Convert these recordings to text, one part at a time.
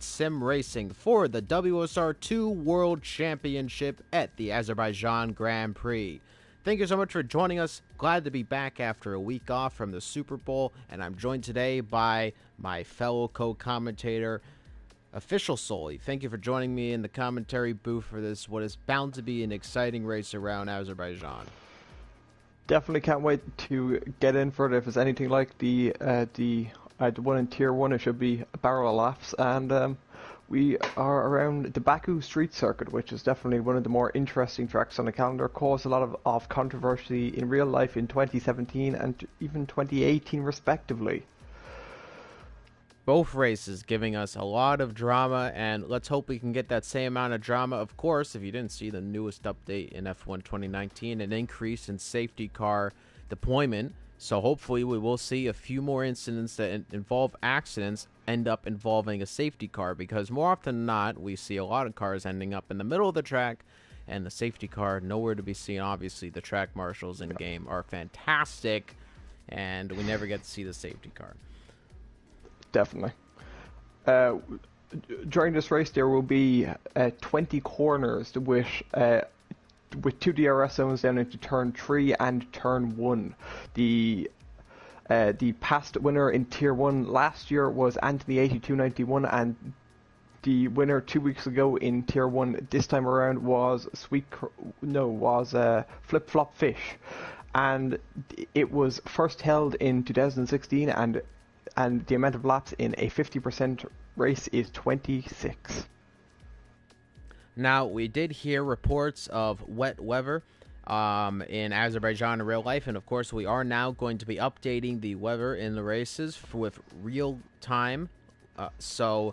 sim racing for the WSR2 World Championship at the Azerbaijan Grand Prix. Thank you so much for joining us. Glad to be back after a week off from the Super Bowl, and I'm joined today by my fellow co-commentator, Official Sully. Thank you for joining me in the commentary booth for this, what is bound to be an exciting race around Azerbaijan. Definitely can't wait to get in for it. If it's anything like the one in Tier 1, it should be a barrel of laughs. And we are around the Baku Street Circuit, which is definitely one of the more interesting tracks on the calendar. Caused a lot of controversy in real life in 2017 and even 2018 respectively. Both races giving us a lot of drama, and let's hope we can get that same amount of drama. Of course, if you didn't see the newest update in F1 2019, an increase in safety car deployment. So hopefully we will see a few more incidents that involve accidents end up involving a safety car, because more often than not, we see a lot of cars ending up in the middle of the track and the safety car nowhere to be seen. Obviously, the track marshals in game are fantastic, and we never get to see the safety car. Definitely. During this race, there will be 20 corners with 2 DRS zones down into turn 3 and turn 1. The past winner in Tier 1 last year was Anthony 8291, and the winner 2 weeks ago in Tier 1 this time around was Flip Flop Fish, and it was first held in 2016, and the amount of laps in a 50% race is 26. Now, we did hear reports of wet weather in Azerbaijan in real life, and of course we are now going to be updating the weather in the races with real time. So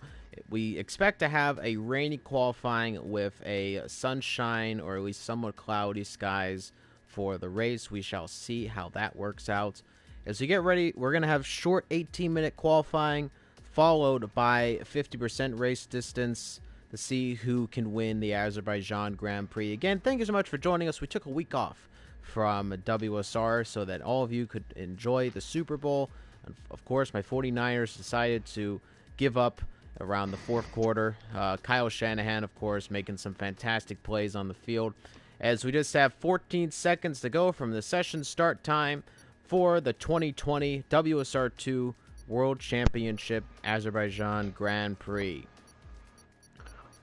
we expect to have a rainy qualifying with a sunshine or at least somewhat cloudy skies for the race. We shall see how that works out. As we get ready, we're going to have short 18-minute qualifying followed by 50% race distance to see who can win the Azerbaijan Grand Prix. Again, thank you so much for joining us. We took a week off from WSR so that all of you could enjoy the Super Bowl. And of course, my 49ers decided to give up around the fourth quarter. Kyle Shanahan, of course, making some fantastic plays on the field. As we just have 14 seconds to go from the session start time for the 2020 WSR2 World Championship Azerbaijan Grand Prix.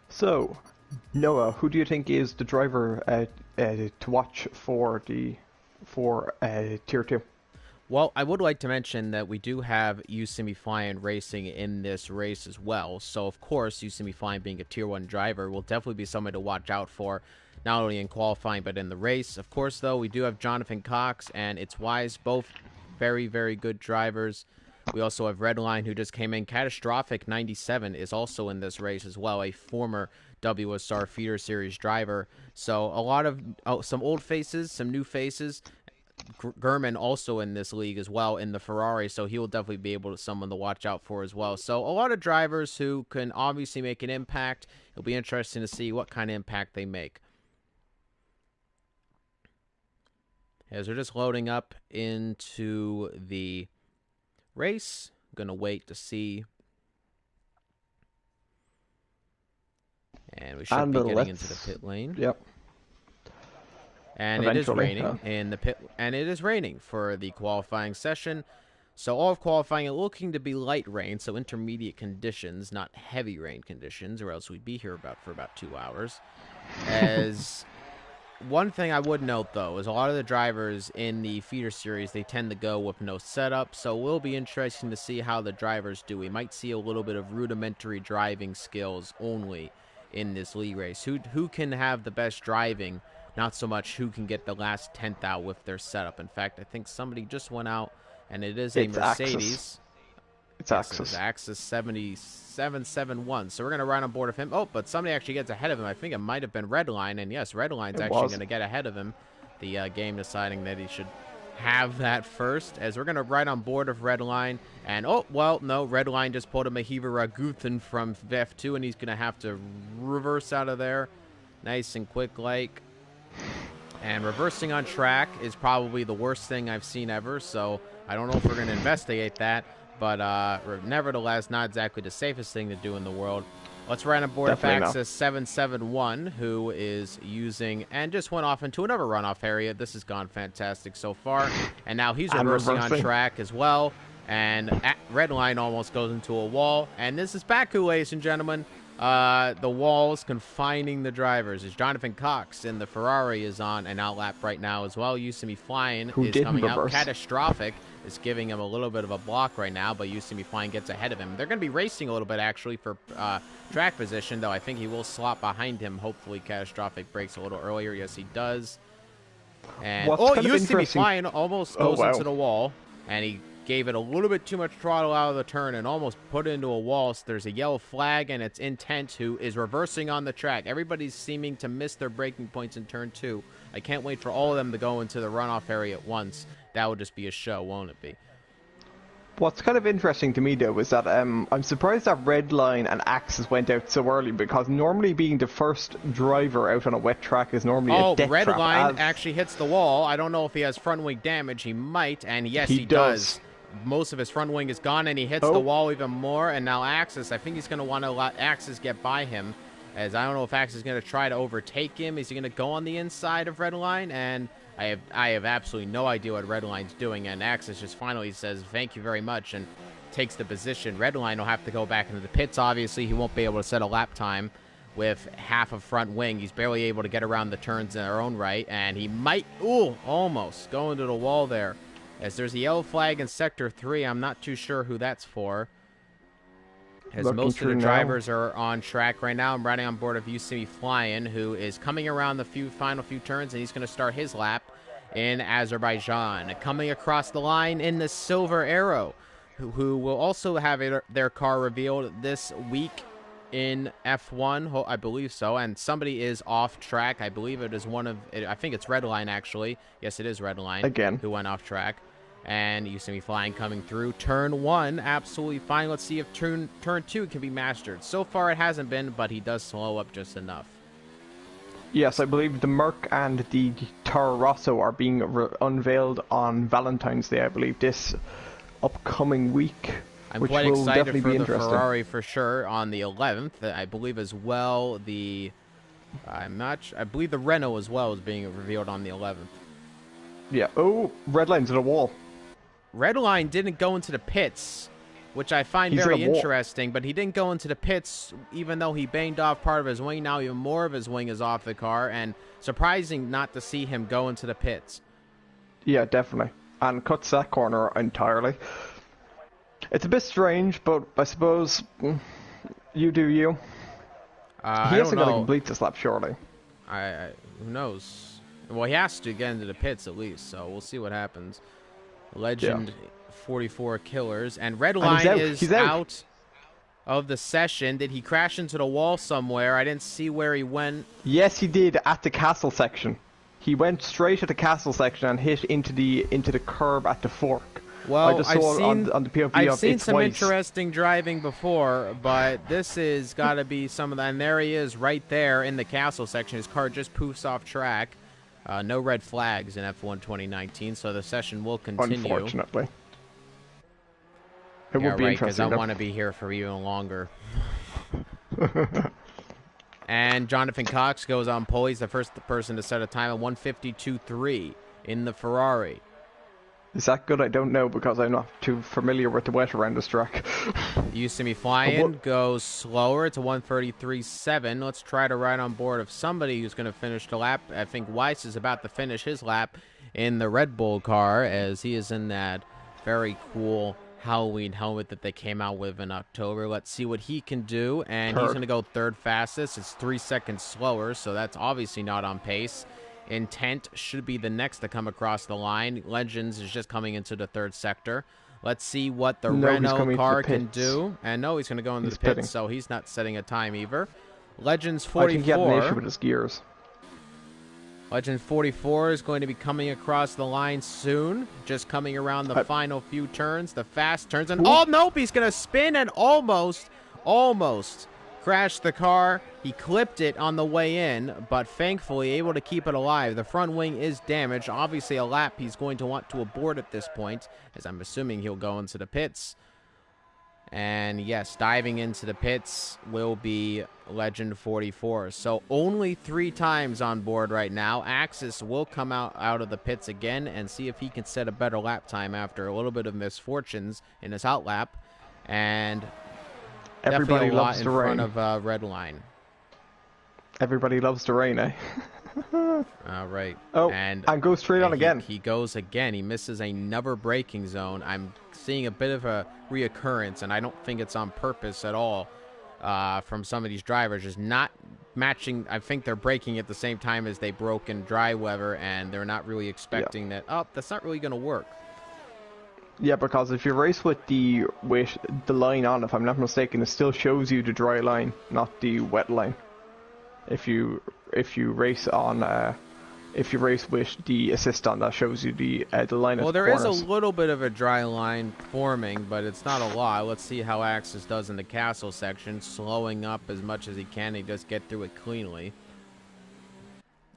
So, Noah, who do you think is the driver to watch for Tier 2? Well, I would like to mention that we do have Yosemite Flying racing in this race as well. So, of course, Yosemite Flying being a Tier 1 driver will definitely be somebody to watch out for, not only in qualifying but in the race. Of course, though, we do have Jonathan Cox and It's Wise, both very, very good drivers. We also have Redline, who just came in. Catastrophic 97 is also in this race as well, a former WSR Feeder Series driver. So a lot of some old faces, some new faces. Gurman also in this league as well in the Ferrari, so he will definitely be someone to watch out for as well. So a lot of drivers who can obviously make an impact. It'll be interesting to see what kind of impact they make. As we're just loading up into the race, I'm going to wait to see. And we should be getting into the pit lane. Yep. And eventually, it is raining in the pit, and it is raining for the qualifying session. So all of qualifying looking to be light rain, so intermediate conditions, not heavy rain conditions, or else we'd be here for about 2 hours. As one thing I would note, though, is a lot of the drivers in the feeder series, they tend to go with no setup, so it will be interesting to see how the drivers do. We might see a little bit of rudimentary driving skills only in this league race. Who can have the best driving, not so much who can get the last 10th out with their setup. In fact, I think somebody just went out, and it's a Mercedes. It's Axis. It's Axis 7771. So we're going to ride on board of him. Oh, but somebody actually gets ahead of him. I think it might have been Redline. And yes, Redline's actually going to get ahead of him. The game deciding that he should have that first. As we're going to ride on board of Redline. And, oh, well, no, Redline just pulled a Mahiva Raguthan from F2. And he's going to have to reverse out of there. Nice and quick like. And reversing on track is probably the worst thing I've seen ever. So I don't know if we're going to investigate that. but nevertheless, not exactly the safest thing to do in the world. Let's run aboard Definitely not. Faxis 771, who is using, and just went off into another runoff area. This has gone fantastic so far. And now he's And reversing on reversing. track as well. And red line almost goes into a wall. And this is Baku, ladies and gentlemen. The walls confining the drivers. As Jonathan Cox in the Ferrari is on an outlap right now as well. Used to be flying Who is didn't coming out. reverse. Catastrophic is giving him a little bit of a block right now, but Used to be flying gets ahead of him. They're going to be racing a little bit actually for track position, though I think he will slot behind him. Hopefully Catastrophic breaks a little earlier. Yes, he does. And Used to be flying almost goes into the wall, and he gave it a little bit too much throttle out of the turn and almost put it into a wall. So there's a yellow flag, and it's Intent, who is reversing on the track. Everybody's seeming to miss their braking points in turn 2. I can't wait for all of them to go into the runoff area at once. That would just be a show, won't it be? What's kind of interesting to me, though, is that I'm surprised that Redline and Axis went out so early, because normally being the first driver out on a wet track is normally a death trap. Redline actually hits the wall. I don't know if he has front wing damage. He might, and yes, he does. Most of his front wing is gone, and he hits the wall even more. And now Axis, I think he's going to want to let Axis get by him, as I don't know if Axis is going to try to overtake him. Is he going to go on the inside of Redline? And I have absolutely no idea what Redline's doing, and Axis just finally says, thank you very much, and takes the position. Redline will have to go back into the pits, obviously. He won't be able to set a lap time with half a front wing. He's barely able to get around the turns in their own right, and he might, almost go into the wall there. As there's a yellow flag in Sector 3, I'm not too sure who that's for. As most of the drivers are on track right now. I'm riding on board of UCB Flying, who is coming around the final few turns, and he's going to start his lap in Azerbaijan. Coming across the line in the Silver Arrow, who will also have their car revealed this week in F1, I believe so. And somebody is off track. I believe it is I think it's Redline, actually. Yes, it is Redline. Again. Who went off track. And you see me flying coming through. Turn 1, absolutely fine. Let's see if turn 2 can be mastered. So far it hasn't been, but he does slow up just enough. Yes, I believe the Merc and the Toro Rosso are being unveiled on Valentine's Day, I believe, this upcoming week. I'm quite excited for the Ferrari for sure on the 11th. I believe as well I believe the Renault as well is being revealed on the 11th. Yeah. Oh, Redline's at a wall. Redline didn't go into the pits, which I find very interesting, but he didn't go into the pits even though he banged off part of his wing. Now even more of his wing is off the car, and surprising not to see him go into the pits. Yeah, definitely. And cuts that corner entirely. It's a bit strange, but I suppose you do you. He hasn't got to complete this lap, surely. Who knows? Well, he has to get into the pits at least, so we'll see what happens. Legend 44 Killers. And Redline is out of the session. Did he crash into the wall somewhere? I didn't see where he went. Yes, he did, at the castle section. He went straight at the castle section and hit into the curb at the fork. Well, I just saw it on the POV I've seen some interesting driving before, but this is got to be some of that. And there he is right there in the castle section. His car just poofs off track. No red flags in F1 2019, so the session will continue. Unfortunately. It would be interesting. Because I want to be here for even longer. And Jonathan Cox goes on pole. He's the first person to set a time at 1:52.3 in the Ferrari. Is that good? I don't know, because I'm not too familiar with the wet around this track. Used to be flying, goes slower to 1:33.7. Let's try to ride on board of somebody who's going to finish the lap. I think Weiss is about to finish his lap in the Red Bull car, as he is in that very cool Halloween helmet that they came out with in October. Let's see what he can do, and he's going to go third fastest. It's 3 seconds slower, so that's obviously not on pace. Intent should be the next to come across the line. Legends is just coming into the third sector. Let's see what the Renault car can do. And no, he's going to go into the pits, so he's not setting a time either. Legends 44. I think he had an issue with his gears. Legend 44 is going to be coming across the line soon. Just coming around the final few turns, the fast turns. And oh, nope, he's going to spin and almost crashed the car. He clipped it on the way in, but thankfully able to keep it alive. The front wing is damaged. Obviously a lap he's going to want to abort at this point, as I'm assuming he'll go into the pits. And yes, diving into the pits will be Legend 44. So only 3 times on board right now. Axis will come out of the pits again and see if he can set a better lap time after a little bit of misfortunes in his hot lap. And Everybody definitely a lot loves in the front rain. of red line. Everybody loves the rain, eh? Right. Oh, And go straight on again. he goes again. He misses another braking zone. I'm seeing a bit of a reoccurrence, and I don't think it's on purpose at all from some of these drivers. Just not matching. I think they're braking at the same time as they broke in dry weather, and they're not really expecting that, oh, that's not really going to work. Yeah, because if you race with the line on, if I'm not mistaken, it still shows you the dry line, not the wet line. If you race on if you race with the assist on, that shows you the line. Well, at the there is corners. a little bit of a dry line forming, but it's not a lot. Let's see how Axis does in the castle section, slowing up as much as he can. He does get through it cleanly.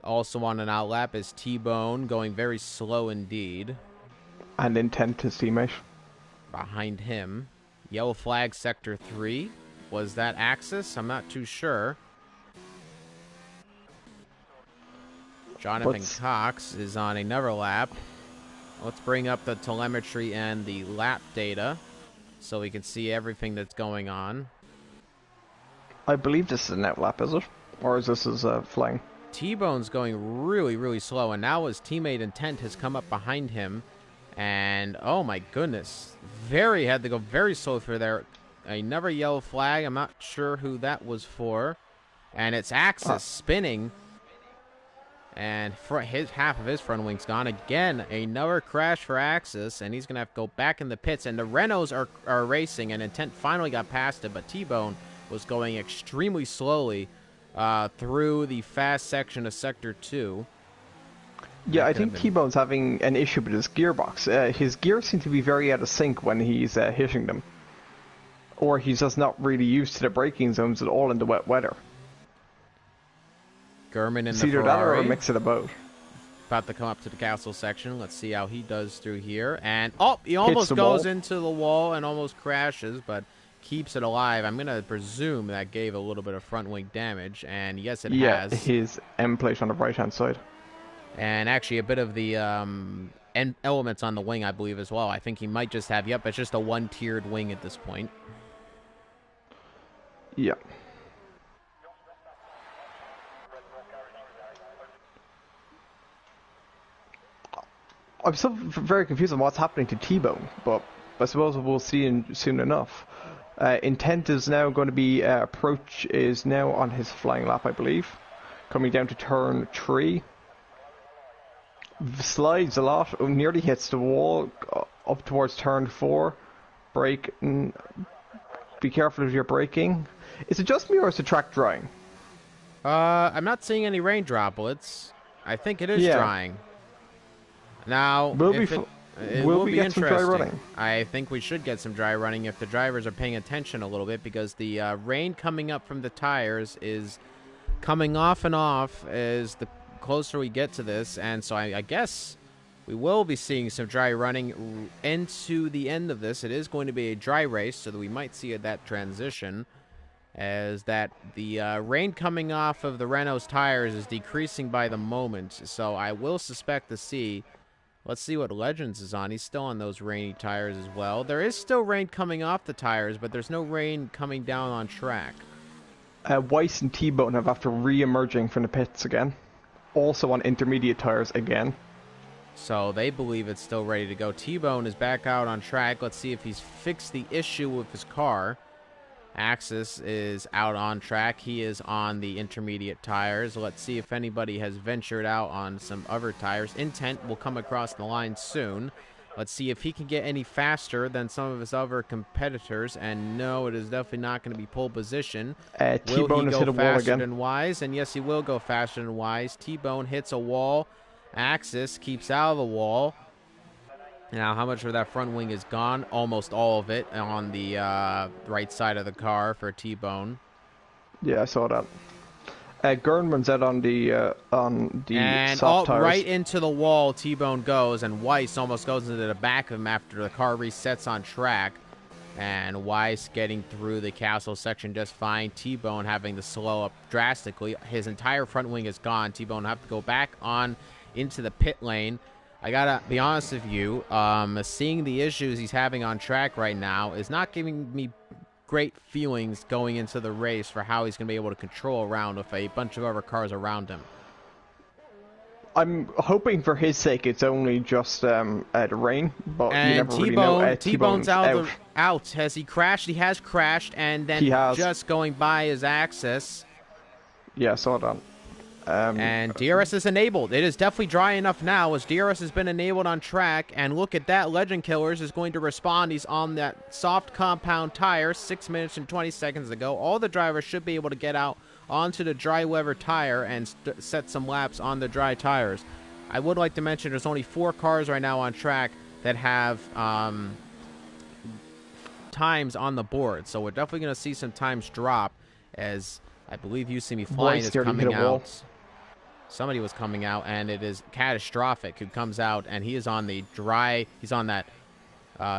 Also on an outlap is T-Bone, going very slow indeed. And intent his teammate. Behind him, yellow flag sector 3. Was that Axis? I'm not too sure. Jonathan Cox is on another lap. Let's bring up the telemetry and the lap data so we can see everything that's going on. I believe this is an outlap, is it? Or is this flying? T-Bone's going really, really slow, and now his teammate Intent has come up behind him. And, oh my goodness, had to go very slow through there. Another yellow flag. I'm not sure who that was for. And it's Axis spinning. And half of his front wing's gone. Again, another crash for Axis, and he's going to have to go back in the pits. And the Renaults are racing, and Intent finally got past it, but T-Bone was going extremely slowly through the fast section of Sector 2. Yeah, I think T-Bone's having an issue with his gearbox. His gears seem to be very out of sync when he's hitting them. Or he's just not really used to the braking zones at all in the wet weather. Gurman in the Ferrari. Either that or a mix of the both. About to come up to the castle section. Let's see how he does through here. And, oh, he almost goes into the wall and almost crashes, but keeps it alive. I'm going to presume that gave a little bit of front wing damage, and yes, it has. Yeah, his end plate on the right-hand side. And actually a bit of the end elements on the wing, I believe, as well. I think he might just have, it's just a one-tiered wing at this point. Yeah. I'm still very confused on what's happening to T-Bone, but I suppose we'll see soon enough. Intent is now going to be, approach is now on his flying lap, I believe. Coming down to turn 3. Slides a lot, nearly hits the wall, up towards turn 4. Brake, be careful of your braking. Is it just me or is the track drying? I'm not seeing any rain droplets. I think it is drying. Now, will we get some dry running? I think we should get some dry running if the drivers are paying attention a little bit, because the rain coming up from the tires is coming off and off as the closer we get to this, and so I guess we will be seeing some dry running into the end of this. It is going to be a dry race, so that we might see that transition, as that the rain coming off of the Renault's tires is decreasing by the moment, so I will suspect to see. Let's see what Legends is on. He's still on those rainy tires as well. There is still rain coming off the tires, but there's no rain coming down on track. Weiss and T-Bone have after re-emerging from the pits again. Also on intermediate tires again. So they believe it's still ready to go. T-Bone is back out on track. Let's see if he's fixed the issue with his car. Axis is out on track. He is on the intermediate tires. Let's see if anybody has ventured out on some other tires. Intent will come across the line soon. Let's see if he can get any faster than some of his other competitors. And no, it is definitely not going to be pole position. T-Bone has hit a wall again. Than Wise? And yes, he will go faster than Wise. T-Bone hits a wall. Axis keeps out of the wall. Now, how much of that front wing is gone? Almost all of it on the right side of the car for T-Bone. Yeah, I saw that. Gernman's out on the soft tires. Right into the wall T-Bone goes, and Weiss almost goes into the back of him after the car resets on track. And Weiss getting through the castle section just fine. T-Bone having to slow up drastically. His entire front wing is gone. T-Bone have to go back on into the pit lane. I gotta be honest with you, seeing the issues he's having on track right now is not giving me great feelings going into the race for how he's going to be able to control around with a bunch of other cars around him. I'm hoping for his sake it's only just the rain, but and you never really know. T-Bone's out. Has he crashed? He has crashed, and then just going by his axis. Yeah, saw that. And DRS is enabled. It is definitely dry enough now as DRS has been enabled on track. And look at that. Legend Killers is going to respond. He's on that soft compound tire 6 minutes and 20 seconds ago. All the drivers should be able to get out onto the dry weather tire and set some laps on the dry tires. I would like to mention there's only 4 cars right now on track that have times on the board. So we're definitely going to see some times drop as I believe You See Me Flying is coming out. Somebody was coming out, and it is Catastrophic who comes out, and he is on the dry. He's on that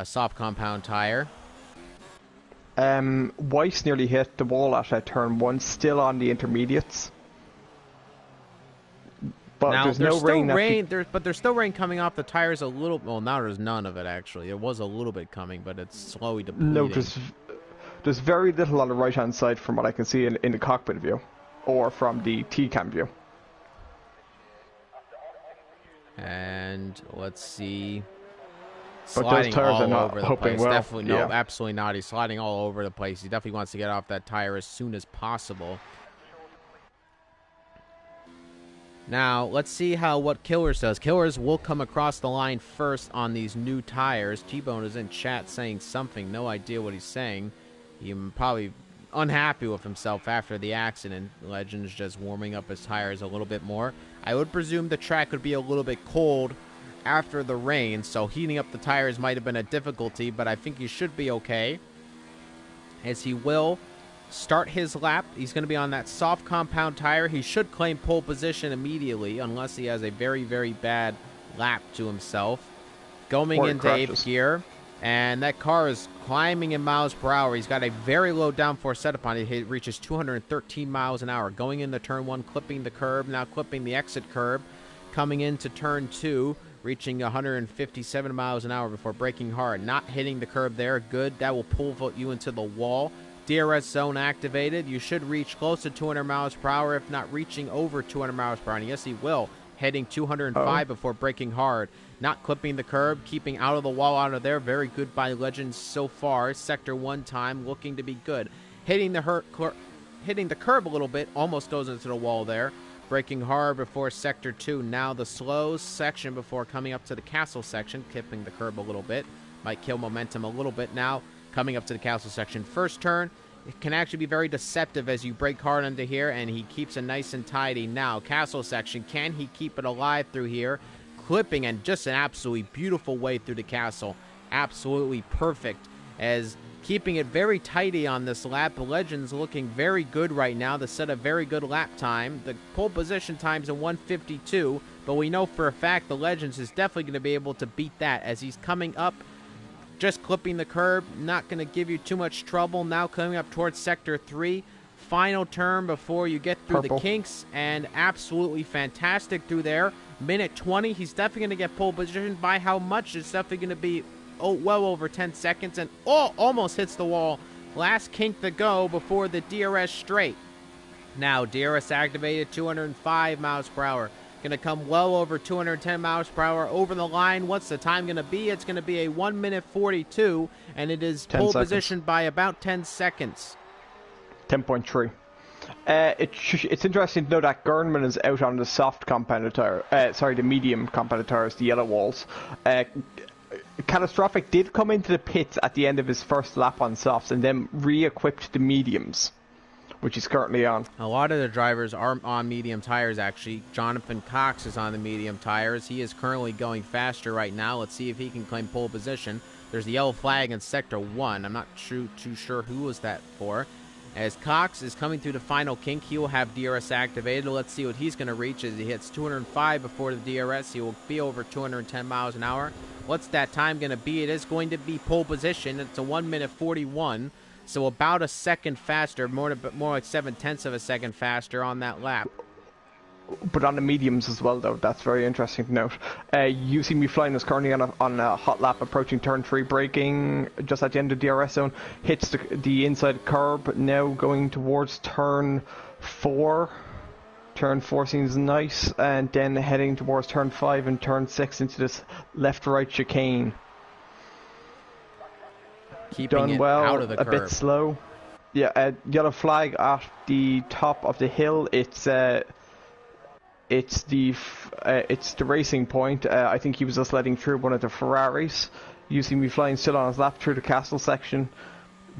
soft compound tire. Weiss nearly hit the wall at turn 1, still on the intermediates. But now, there's no rain. But there's still rain coming off the tires a little. Well, now there's none of it actually. There was a little bit coming, but it's slowly depleting. No, there's very little on the right-hand side from what I can see in the cockpit view, or from the T-cam view. And let's see. But Sliding those tires all are not over the hoping place. well. Definitely, no, absolutely not. He's sliding all over the place. He definitely wants to get off that tire as soon as possible. Now, let's see what Killers does. Killers will come across the line first on these new tires. T-Bone is in chat saying something. No idea what he's saying. He's probably unhappy with himself after the accident. Legend's just warming up his tires a little bit more. I would presume the track would be a little bit cold after the rain, so heating up the tires might have been a difficulty, but I think he should be okay, as he will start his lap. He's going to be on that soft compound tire. He should claim pole position immediately, unless he has a very, very bad lap to himself. Going into 8th gear, and that car is climbing in miles per hour. He's got a very low downforce setup on it. It reaches 213 miles an hour. Going into turn 1, clipping the curb, now clipping the exit curb. Coming into turn 2, reaching 157 miles an hour before braking hard. Not hitting the curb there. Good. That will pull you into the wall. DRS zone activated. You should reach close to 200 miles per hour, if not reaching over 200 miles per hour. And yes, he will. Heading 205 before braking hard. Not clipping the curb, keeping out of the wall out of there. Very good by Legends so far. Sector 1 time, looking to be good. Hitting the curb a little bit, almost goes into the wall there. Braking hard before Sector 2. Now the slow section before coming up to the castle section. Clipping the curb a little bit. Might kill momentum a little bit now. Coming up to the castle section. First turn, it can actually be very deceptive as you brake hard into here, and he keeps it nice and tidy. Now, castle section. Can he keep it alive through here? Clipping, and just an absolutely beautiful way through the castle. Absolutely perfect, as keeping it very tidy on this lap. Legends looking very good right now to set a very good lap time. The pole position time's in 1:52, but we know for a fact the Legends is definitely going to be able to beat that as he's coming up, just clipping the curb, not going to give you too much trouble. Now coming up towards Sector 3, final turn before you get through the kinks, and absolutely fantastic through there. Minute 20, he's definitely going to get pole position. By how much? It's definitely going to be well over 10 seconds, and almost hits the wall. Last kink to go before the DRS straight. Now DRS activated, 205 miles per hour. Going to come well over 210 miles per hour over the line. What's the time going to be? It's going to be a 1 minute 42, and it is pole position by about 10 seconds. 10.3. It's interesting to know that Gurnman is out on the soft compounded tire. The medium compounded tires, the yellow walls. Catastrophic did come into the pits at the end of his first lap on softs and then re-equipped the mediums, which he's currently on. A lot of the drivers are on medium tires, actually. Jonathan Cox is on the medium tires. He is currently going faster right now. Let's see if he can claim pole position. There's the yellow flag in Sector 1. I'm not too sure who was that for. As Cox is coming through the final kink, he will have DRS activated. Let's see what he's going to reach as he hits 205 before the DRS. He will be over 210 miles an hour. What's that time going to be? It is going to be pole position. It's a 1:41, so about a second faster, more like 7/10 of a second faster on that lap. But on the mediums as well, though. That's very interesting to note. You See Me Flying is currently on a hot lap approaching turn 3, braking just at the end of the DRS zone. Hits the inside curb, now going towards turn 4. Turn 4 seems nice, and then heading towards turn 5 and turn 6 into this left-right chicane. Keeping Done it well, out of the curb. A bit slow. Yeah, yellow flag at the top of the hill. It's the racing point. I think he was just letting through one of the Ferraris. You See Me Flying still on his lap through the castle section.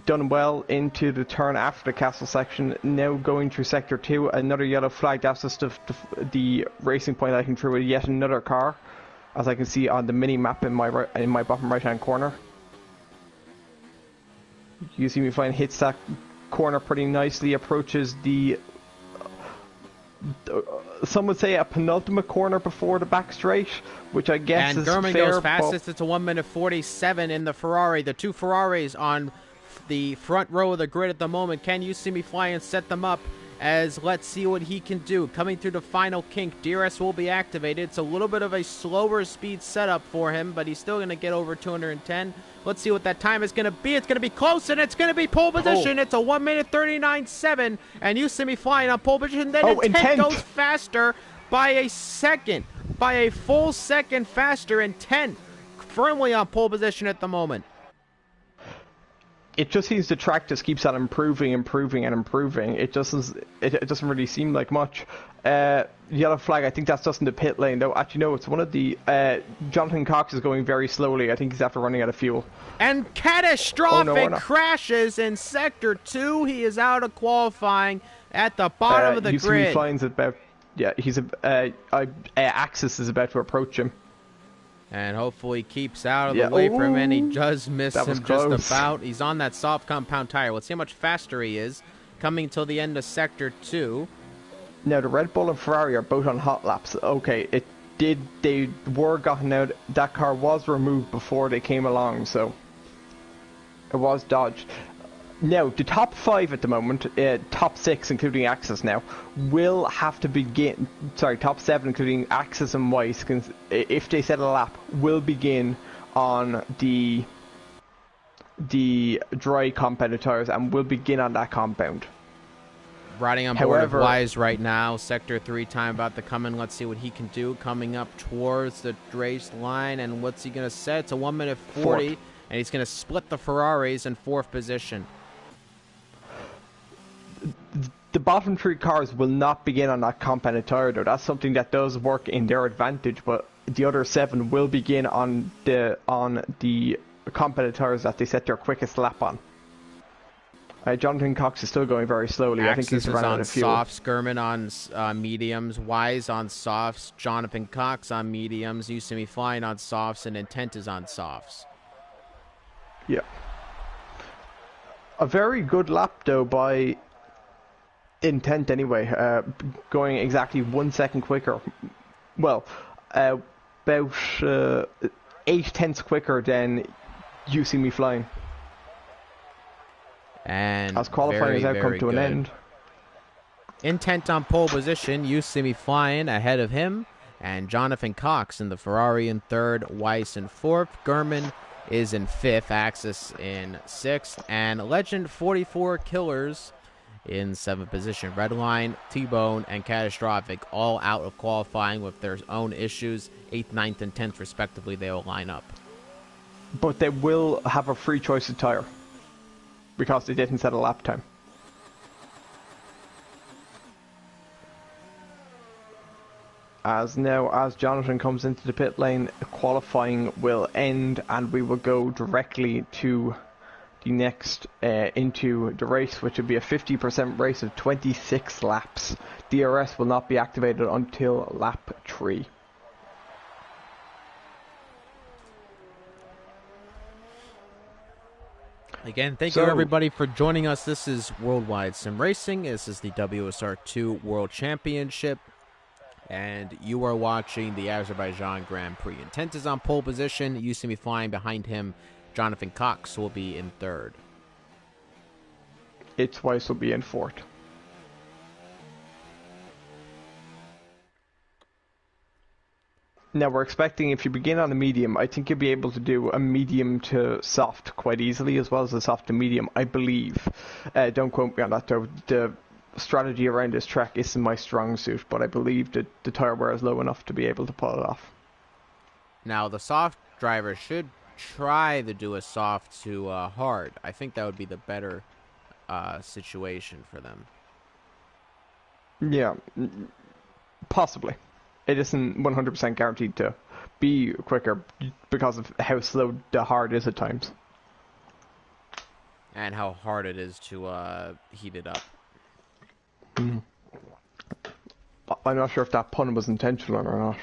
Done well into the turn after the castle section. Now going through sector 2. Another yellow flag. That's just the racing point I can through with yet another car, as I can see on the mini map in my bottom right hand corner. You See Me Flying hits that corner pretty nicely. Approaches the some would say a penultimate corner before the back straight, which I guess is fair. And Gurman goes fastest. It's a 1:47 in the Ferrari. The two Ferraris on the front row of the grid at the moment. Can You See Me Flying set them up? As let's see what he can do. Coming through the final kink, DRS will be activated. It's a little bit of a slower speed setup for him, but he's still going to get over 210. Let's see what that time is going to be. It's going to be close, and it's going to be pole position. It's a 1:39.7, and You See Me Flying on pole position. Then Intent goes faster by a second, by a full second faster. Intent firmly on pole position at the moment. It just seems the track just keeps on improving. It doesn't really seem like much. Yellow flag, I think that's just in the pit lane, though. Actually, no, it's one of the... Jonathan Cox is going very slowly. I think he's after running out of fuel. And catastrophic crashes in Sector 2. He is out of qualifying at the bottom of the grid. You See Me about... Yeah, Axis is about to approach him. And hopefully keeps out of the way for him, and he does miss him close. just about. He's on that soft compound tire. Let's see how much faster he is coming till the end of Sector 2. Now, the Red Bull and Ferrari are both on hot laps. Okay, they were gotten out. That car was removed before they came along, so it was dodged. Now, the top 5 at the moment, top 6 including Axis now, will have to begin, sorry, top 7 including Axis and Weiss, if they set a lap, will begin on the dry compound tires and will begin on that compound. Riding on board of Wise right now, Sector 3 time about to come in. Let's see what he can do. Coming up towards the race line, and what's he going to set? It's a 1:40, and he's going to split the Ferraris in 4th position. The bottom 3 cars will not begin on that compounded tire, though. That's something that does work in their advantage, but the other 7 will begin on the compounded tires that they set their quickest lap on. Jonathan Cox is still going very slowly. Axis I think he's is running on out of fuel. softs, Gurman on mediums, Wise on softs, Jonathan Cox on mediums, You See Me Flying on softs, and Intent is on softs. Yeah. A very good lap, though, by Intent anyway, going exactly 1 second quicker. Well, about 8/10 quicker than You See Me Flying. And as qualifying has now come to an end. Intent on pole position, You See Me Flying ahead of him, and Jonathan Cox in the Ferrari in 3rd, Weiss in 4th, Gurman is in 5th, Axis in 6th, and Legend 44 Killers in 7th position. Redline, T-Bone, and Catastrophic all out of qualifying with their own issues. 8th, 9th, and 10th respectively, they will line up. But they will have a free choice of tire because they didn't set a lap time. As Jonathan comes into the pit lane, qualifying will end and we will go directly to the next into the race, which will be a 50% race of 26 laps. DRS will not be activated until lap 3. Again, thank you everybody for joining us. This is Worldwide Sim Racing. This is the WSR2 World Championship. And you are watching the Azerbaijan Grand Prix. Intent is on pole position. You see me flying behind him. Jonathan Cox will be in third. It's Weiss will be in fourth. Now we're expecting, if you begin on a medium, I think you'll be able to do a medium to soft quite easily, as well as a soft to medium, I believe. Don't quote me on that though. The strategy around this track isn't my strong suit, but I believe that the tire wear is low enough to be able to pull it off. Now the soft driver should try to do a soft to hard. I think that would be the better situation for them. Yeah, possibly. It isn't 100% guaranteed to be quicker because of how slow the hard is at times. And how hard it is to heat it up. I'm not sure if that pun was intentional or not.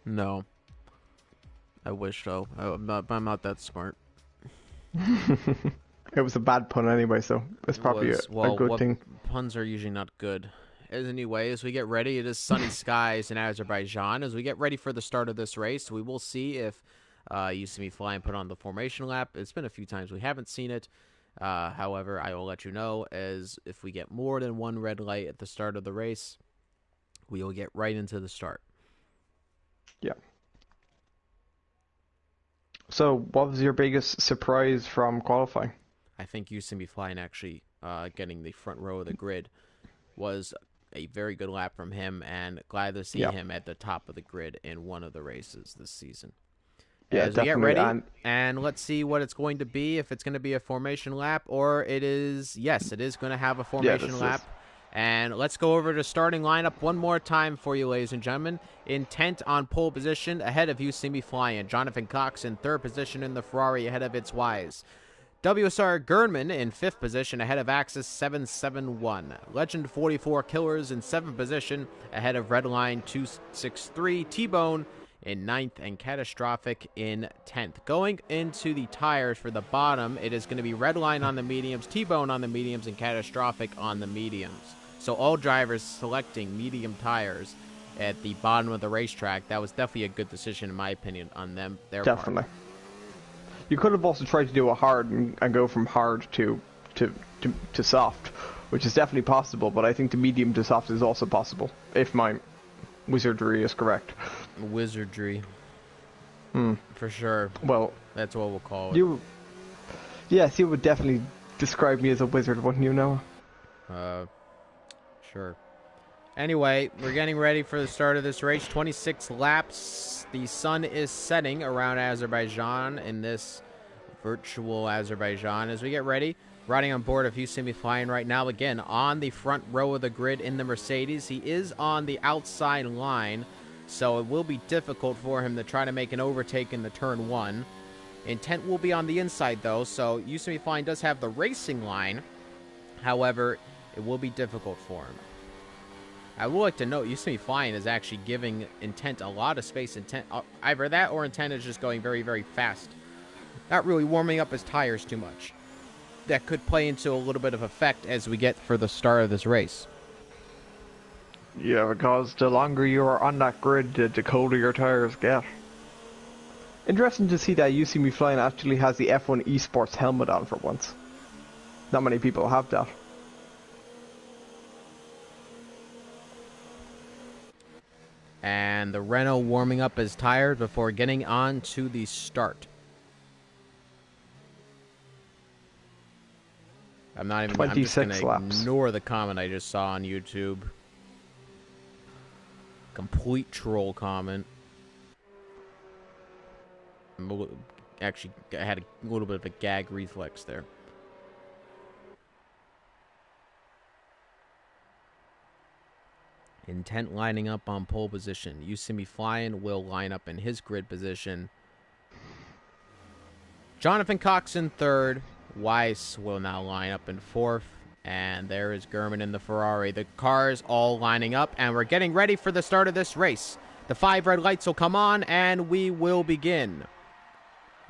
No. I wish so. I'm not that smart. It was a bad pun anyway, so it's probably a good thing. Puns are usually not good. Anyway, as we get ready, it is sunny skies in Azerbaijan. As we get ready for the start of this race, we will see if you see me flying put on the formation lap. It's been a few times we haven't seen it. However, I will let you know as if we get more than one red light at the start of the race, we will get right into the start. Yeah. So, what was your biggest surprise from qualifying? I think you see me flying actually getting the front row of the grid was a very good lap from him, and glad to see him at the top of the grid in one of the races this season. Yeah, as we definitely. Get ready, and let's see what it's going to be, if it's going to be a formation lap, or it is, yes, it is going to have a formation lap. And let's go over the starting lineup one more time for you, ladies and gentlemen. Intent on pole position, ahead of you see me flying. Jonathan Cox in third position in the Ferrari, ahead of its Wise. WSR Gernman in 5th position, ahead of Axis 771. Legend 44 Killers in 7th position, ahead of Redline 263. T-Bone in 9th, and Catastrophic in 10th. Going into the tires for the bottom, it is going to be Redline on the mediums, T-Bone on the mediums, and Catastrophic on the mediums. So all drivers selecting medium tires at the bottom of the racetrack. That was definitely a good decision, in my opinion, on them. Definitely. You could have also tried to do a hard and go from hard to soft, which is definitely possible, but I think the medium to soft is also possible, if my wizardry is correct. Wizardry. For sure. Well, that's what we'll call it. Yes, you would definitely describe me as a wizard, wouldn't you, Noah? Sure. Anyway, we're getting ready for the start of this race. 26 laps. The sun is setting around Azerbaijan in this virtual Azerbaijan. As we get ready, riding on board of Hussein flying right now, again, on the front row of the grid in the Mercedes. He is on the outside line, so it will be difficult for him to try to make an overtake in the turn 1. Intent will be on the inside, though, so Hussein Flying does have the racing line. However, it will be difficult for him. I would like to note, Usami Flying is actually giving Intent a lot of space. Intent, either that or Intent is just going very, very fast. Not really warming up his tires too much. That could play into a little bit of effect as we get for the start of this race. Yeah, because the longer you are on that grid, the colder your tires get. Interesting to see that Usami Flying actually has the F1 Esports helmet on for once. Not many people have that. And the Renault warming up his tires before getting on to the start. I'm just going to ignore the comment I just saw on YouTube. Complete troll comment. Actually, I had a little bit of a gag reflex there. Intent lining up on pole position. Usami Flying will line up in his grid position. Jonathan Cox in third. Weiss will now line up in fourth. And there is Gurman in the Ferrari. The cars all lining up, and we're getting ready for the start of this race. The 5 red lights will come on, and we will begin.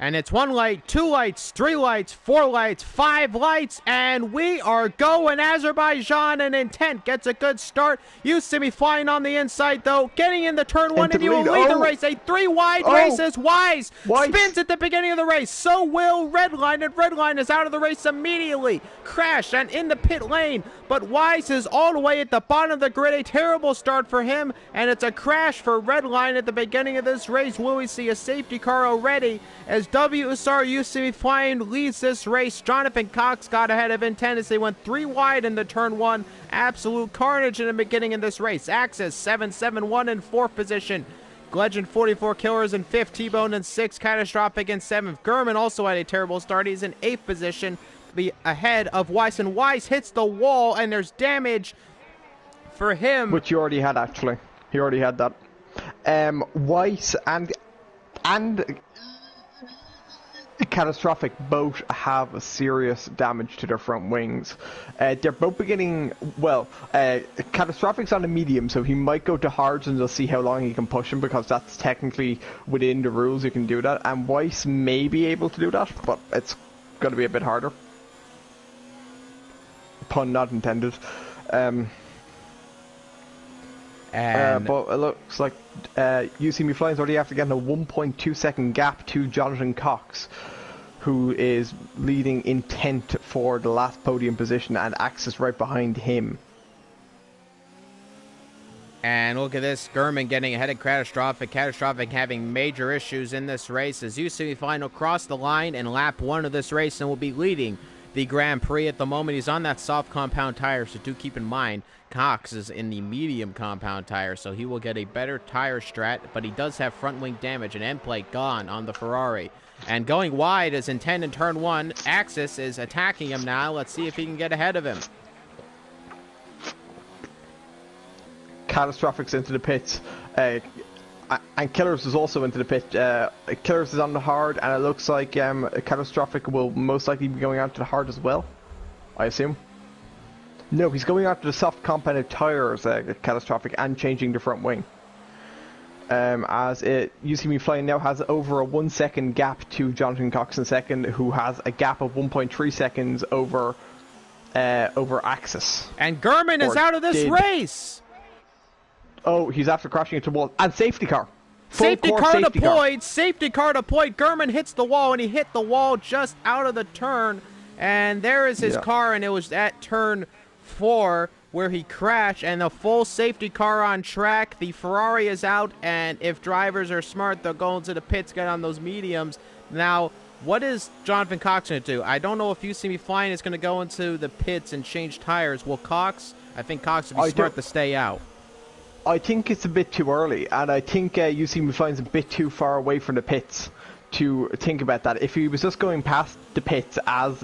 And it's 1 light, 2 lights, 3 lights, 4 lights, 5 lights, and we are going. Azerbaijan and Intent gets a good start. You see me flying on the inside, though, getting in the turn 1, and you will lead the race. A 3-wide race as Wise spins at the beginning of the race. So will Redline, and Redline is out of the race immediately. Crash and in the pit lane, but Wise is all the way at the bottom of the grid. A terrible start for him, and it's a crash for Redline at the beginning of this race. Will we see a safety car already as WSR used to be flying leads this race? Jonathan Cox got ahead of Intent as they went 3 wide in the turn 1. Absolute carnage in the beginning of this race. Axis 771 in 4th position. Legend 44 Killers in 5th. T-Bone in 6th. Catastrophic in 7th. Gurman also had a terrible start. He's in 8th position, be ahead of Weiss, and Weiss hits the wall, and there's damage for him. Which you already had, actually. He already had that. Weiss and Catastrophic both have serious damage to their front wings. They're both beginning, well, Catastrophic's on a medium, so he might go to hards and they'll see how long he can push him, because that's technically within the rules you can do that. And Weiss may be able to do that, but it's going to be a bit harder. Pun not intended. But it looks like You See Me Flying's already after getting a 1.2 second gap to Jonathan Cox, who is leading Intent for the last podium position, and Axis right behind him. And look at this, Gurman getting ahead of Catastrophic. Catastrophic having major issues in this race as You See Me Flying will cross the line in lap 1 of this race and will be leading the Grand Prix at the moment. He's on that soft compound tire, so do keep in mind Cox is in the medium compound tire, so he will get a better tire strat, but he does have front wing damage and end plate gone on the Ferrari. And going wide is Intent in turn 1. Axis is attacking him now. Let's see if he can get ahead of him. Catastrophic's into the pits. And Killers is also into the pit. Killers is on the hard, and it looks like Catastrophic will most likely be going out to the hard as well, I assume. No, he's going out to the soft compounded tires, Catastrophic, and changing the front wing. You See Me Flying now has over a 1 second gap to Jonathan Cox in second, who has a gap of 1.3 seconds over Axis. And Gurman is out of this race! Oh, he's after crashing into the wall. And safety car. Safety car deployed. Safety car deployed. Gurman hits the wall, and he hit the wall just out of the turn. And there is his car, and it was at turn 4 where he crashed, and the full safety car on track. The Ferrari is out, and if drivers are smart, they'll go into the pits, get on those mediums. Now, what is Jonathan Cox going to do? I don't know if You See Me Flying is going to go into the pits and change tires. Will Cox? I think Cox would be smart to stay out. I think it's a bit too early, and I think You See Me Flying's a bit too far away from the pits to think about that. If he was just going past the pits as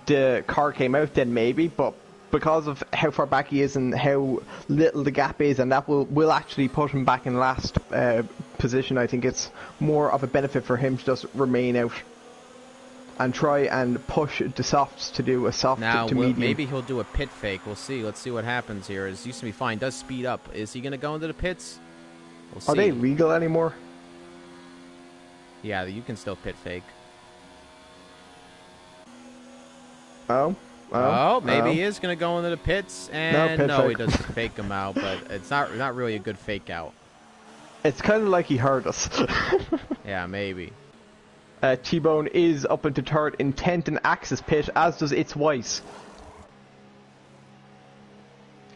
the car came out, then maybe, but because of how far back he is and how little the gap is, and that will actually put him back in last position, I think it's more of a benefit for him to just remain out and try and push the softs to do a soft to medium. Maybe he'll do a pit fake. We'll see. Let's see what happens here. As You See Me Flying does speed up. Is he going to go into the pits? We'll see. Are they legal anymore? Yeah, you can still pit fake. Maybe he is going to go into the pits, and no, he doesn't fake him out, but it's not really a good fake out. It's kind of like he heard us. Yeah, maybe. T-Bone is up into third. Intent and Axis pit, as does its Weiss.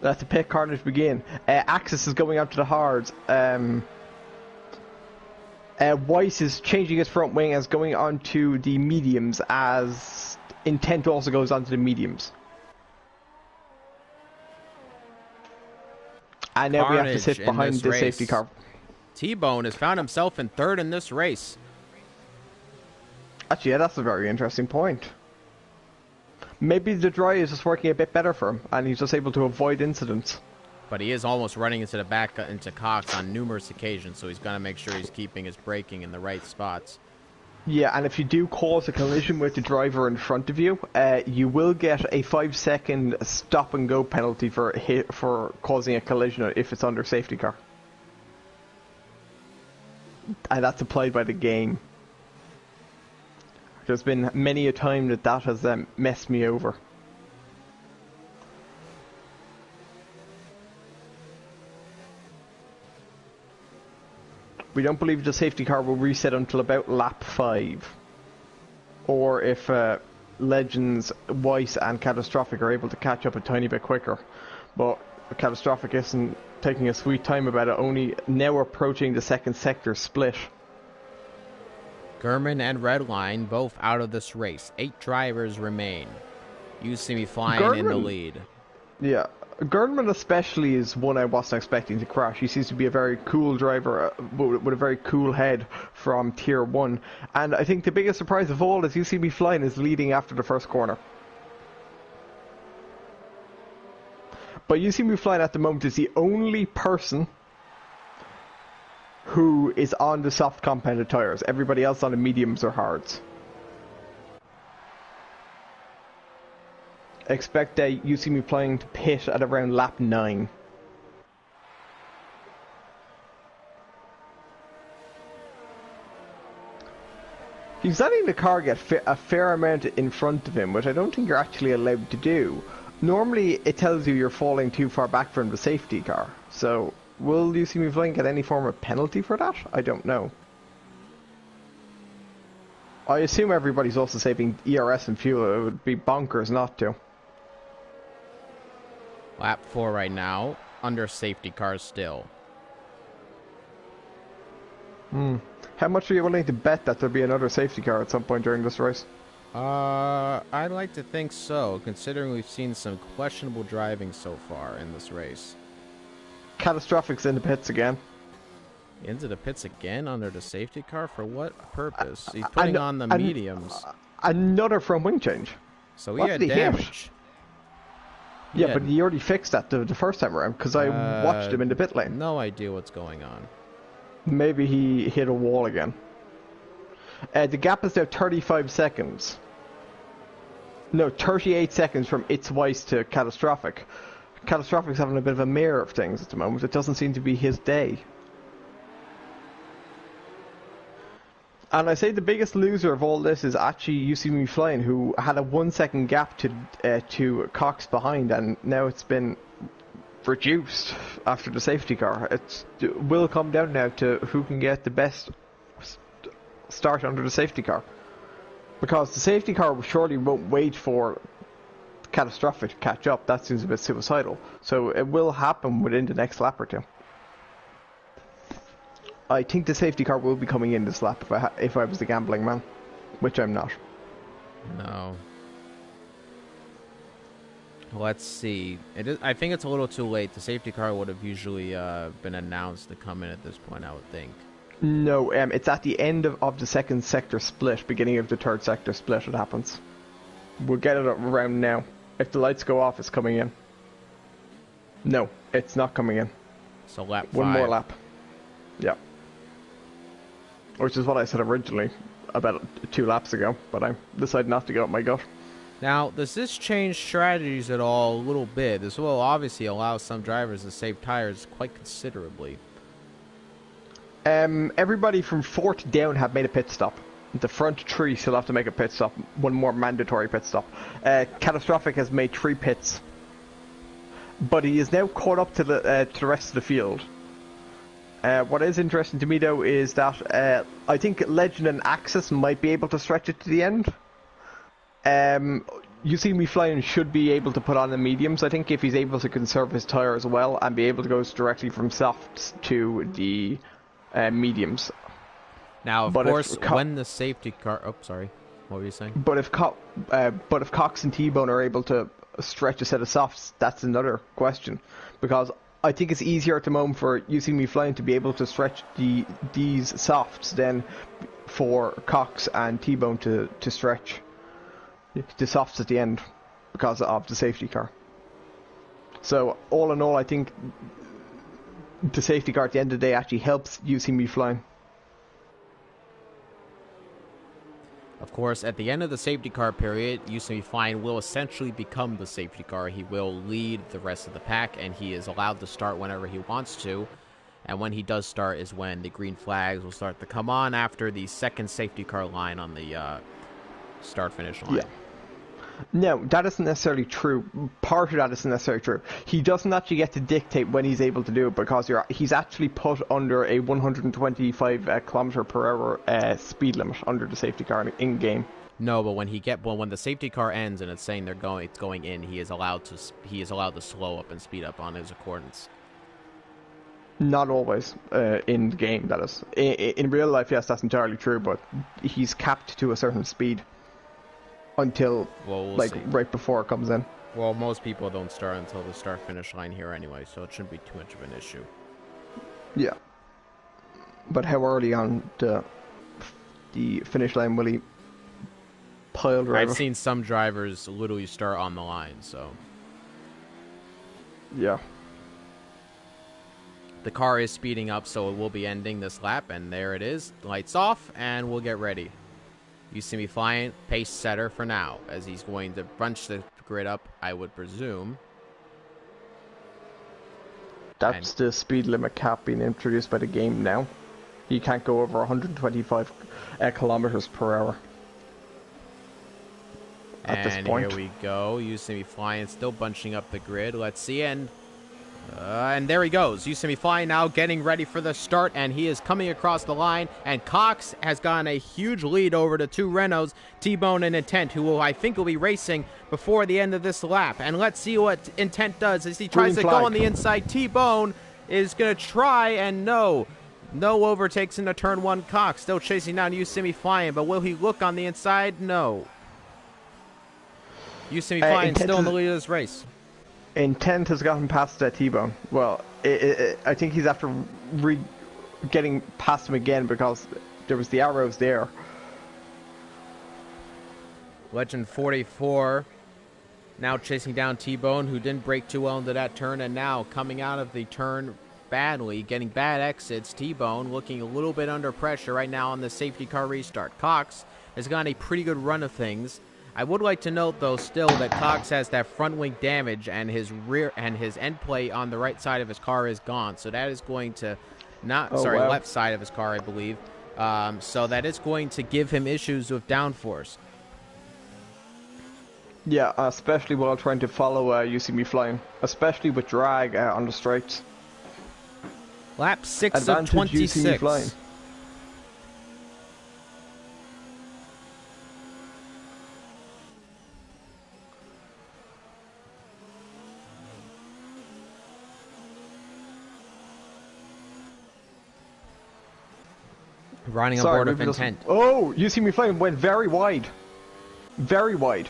Let the pit carnage begin. Axis is going out to the hards. Weiss is changing his front wing as going on to the mediums, as Intent also goes on to the mediums. And now we have to sit behind the safety car. T-Bone has found himself in third in this race. Actually, yeah, that's a very interesting point. Maybe the dry is just working a bit better for him, and he's just able to avoid incidents. But he is almost running into the back into Cox on numerous occasions, so he's got to make sure he's keeping his braking in the right spots. Yeah, and if you do cause a collision with the driver in front of you, you will get a 5-second stop and go penalty for causing a collision if it's under safety car. And that's applied by the game. There's been many a time that has messed me over. We don't believe the safety car will reset until about lap 5. Or if Legends, Weiss and Catastrophic are able to catch up a tiny bit quicker. But Catastrophic isn't taking a sweet time about it, only now approaching the second sector split. Gurman and Redline both out of this race. 8 drivers remain. You see me flying Gurman, in the lead. Yeah, Gurman especially is one I wasn't expecting to crash. He seems to be a very cool driver with a very cool head from Tier 1. And I think the biggest surprise of all is You See Me Flying is leading after the first corner. But You See Me Flying at the moment is the only person who is on the soft compounded tyres. Everybody else on the mediums or hards. Expect You See Me Flying to pit at around lap 9. He's letting the car get a fair amount in front of him, which I don't think you're actually allowed to do. Normally it tells you you're falling too far back from the safety car. So will You See Me Flying get any form of penalty for that? I don't know. I assume everybody's also saving ERS and fuel. It would be bonkers not to. Lap 4 right now, under safety cars still. How much are you willing to bet that there'll be another safety car at some point during this race? I'd like to think so, considering we've seen some questionable driving so far in this race. Catastrophic's in the pits again. Into the pits again under the safety car? For what purpose? He's putting on the mediums. Another front wing change. So he had damage. Yeah, but he already fixed that the first time around, because I watched him in the pit lane. No idea what's going on. Maybe he hit a wall again. The gap is now 35 seconds. No, 38 seconds from It's Weiss to Catastrophic. Catastrophic's having a bit of a mare of things at the moment. It doesn't seem to be his day. And I say the biggest loser of all this is actually You See Me Flying, who had a 1 second gap to Cox behind, and now it's been reduced after the safety car. It will come down now to who can get the best start under the safety car, because the safety car surely won't wait for Catastrophic to catch up. That seems a bit suicidal. So it will happen within the next lap or two. I think the safety car will be coming in this lap if I was the gambling man, which I'm not. No. Let's see. I think it's a little too late. The safety car would have usually been announced to come in at this point, I would think. No, it's at the end of the second sector split, beginning of the third sector split it happens. We'll get it around now. If the lights go off, it's coming in. No, it's not coming in. So lap 5. One more lap. Yeah. Which is what I said originally about 2 laps ago, but I decided not to go with my gut. Now, does this change strategies at all a little bit? This will obviously allow some drivers to save tires quite considerably. Everybody from 4th down have made a pit stop. The front 3 still have to make a pit stop. One more mandatory pit stop. Catastrophic has made 3 pits. But he is now caught up to the rest of the field. What is interesting to me though is that I think Legend and Axis might be able to stretch it to the end. You See Me Flying should be able to put on the mediums, I think, if he's able to conserve his tyres well and be able to go directly from softs to the mediums. Now, of course, when the safety car... Oh, sorry. What were you saying? But if Cox and T-Bone are able to stretch a set of softs, that's another question. Because I think it's easier at the moment for You See Me Flying to be able to stretch these softs than for Cox and T-Bone to stretch the softs at the end because of the safety car. So all in all, I think the safety car at the end of the day actually helps You See Me Flying. Of course, at the end of the safety car period, You See Me Flying will essentially become the safety car. He will lead the rest of the pack, and he is allowed to start whenever he wants to. And when he does start is when the green flags will start to come on after the second safety car line on the start-finish line. Yeah. No, that isn't necessarily true. Part of that isn't necessarily true. He doesn't actually get to dictate when he's able to do it because he's actually put under a 125 kilometer per hour speed limit under the safety car in game. No, but when the safety car ends and it's saying it's going in, he is allowed to slow up and speed up on his accordance. Not always in the game, that is. In real life, yes, that's entirely true, but he's capped to a certain speed until we'll see. Right before it comes in. Well, most people don't start until the start-finish line here anyway, so it shouldn't be too much of an issue. Yeah. But how early on the finish line will he pile drive? I've seen some drivers literally start on the line, so... Yeah. The car is speeding up, so it will be ending this lap, and there it is. Lights off, and we'll get ready. You see me flying, pace setter for now, as he's going to bunch the grid up, I would presume. That's the speed limit cap being introduced by the game now. You can't go over 125 kilometers per hour at this point. And here we go. You see me flying, still bunching up the grid. Let's see, and there he goes. You see me flying now, getting ready for the start, and he is coming across the line, and Cox has gotten a huge lead over the two Renaults, T-Bone and Intent, who I think will be racing before the end of this lap. And let's see what Intent does as he tries to go on the inside. T-Bone is going to try, and no overtakes into turn one. Cox still chasing down You See Me Flying, but will he look on the inside? No. You See Me Flying still in the lead of this race. Intent has gotten past T-Bone. Well, I think he's after getting past him again because there was the arrows there. Legend 44 now chasing down T-Bone, who didn't brake too well into that turn, and now coming out of the turn badly, getting bad exits. T-Bone looking a little bit under pressure right now on the safety car restart. Cox has gotten a pretty good run of things. I would like to note, though, still that Cox has that front wing damage, and his rear and his end plate on the right side of his car is gone. So that is going to left side of his car, I believe. So that is going to give him issues with downforce. Yeah, especially while trying to follow You See Me Flying, especially with drag on the straights. Lap 6 of 26. You See Me Flying. Riding on board with Intent. Oh, You See Me Flying went very wide. Very wide.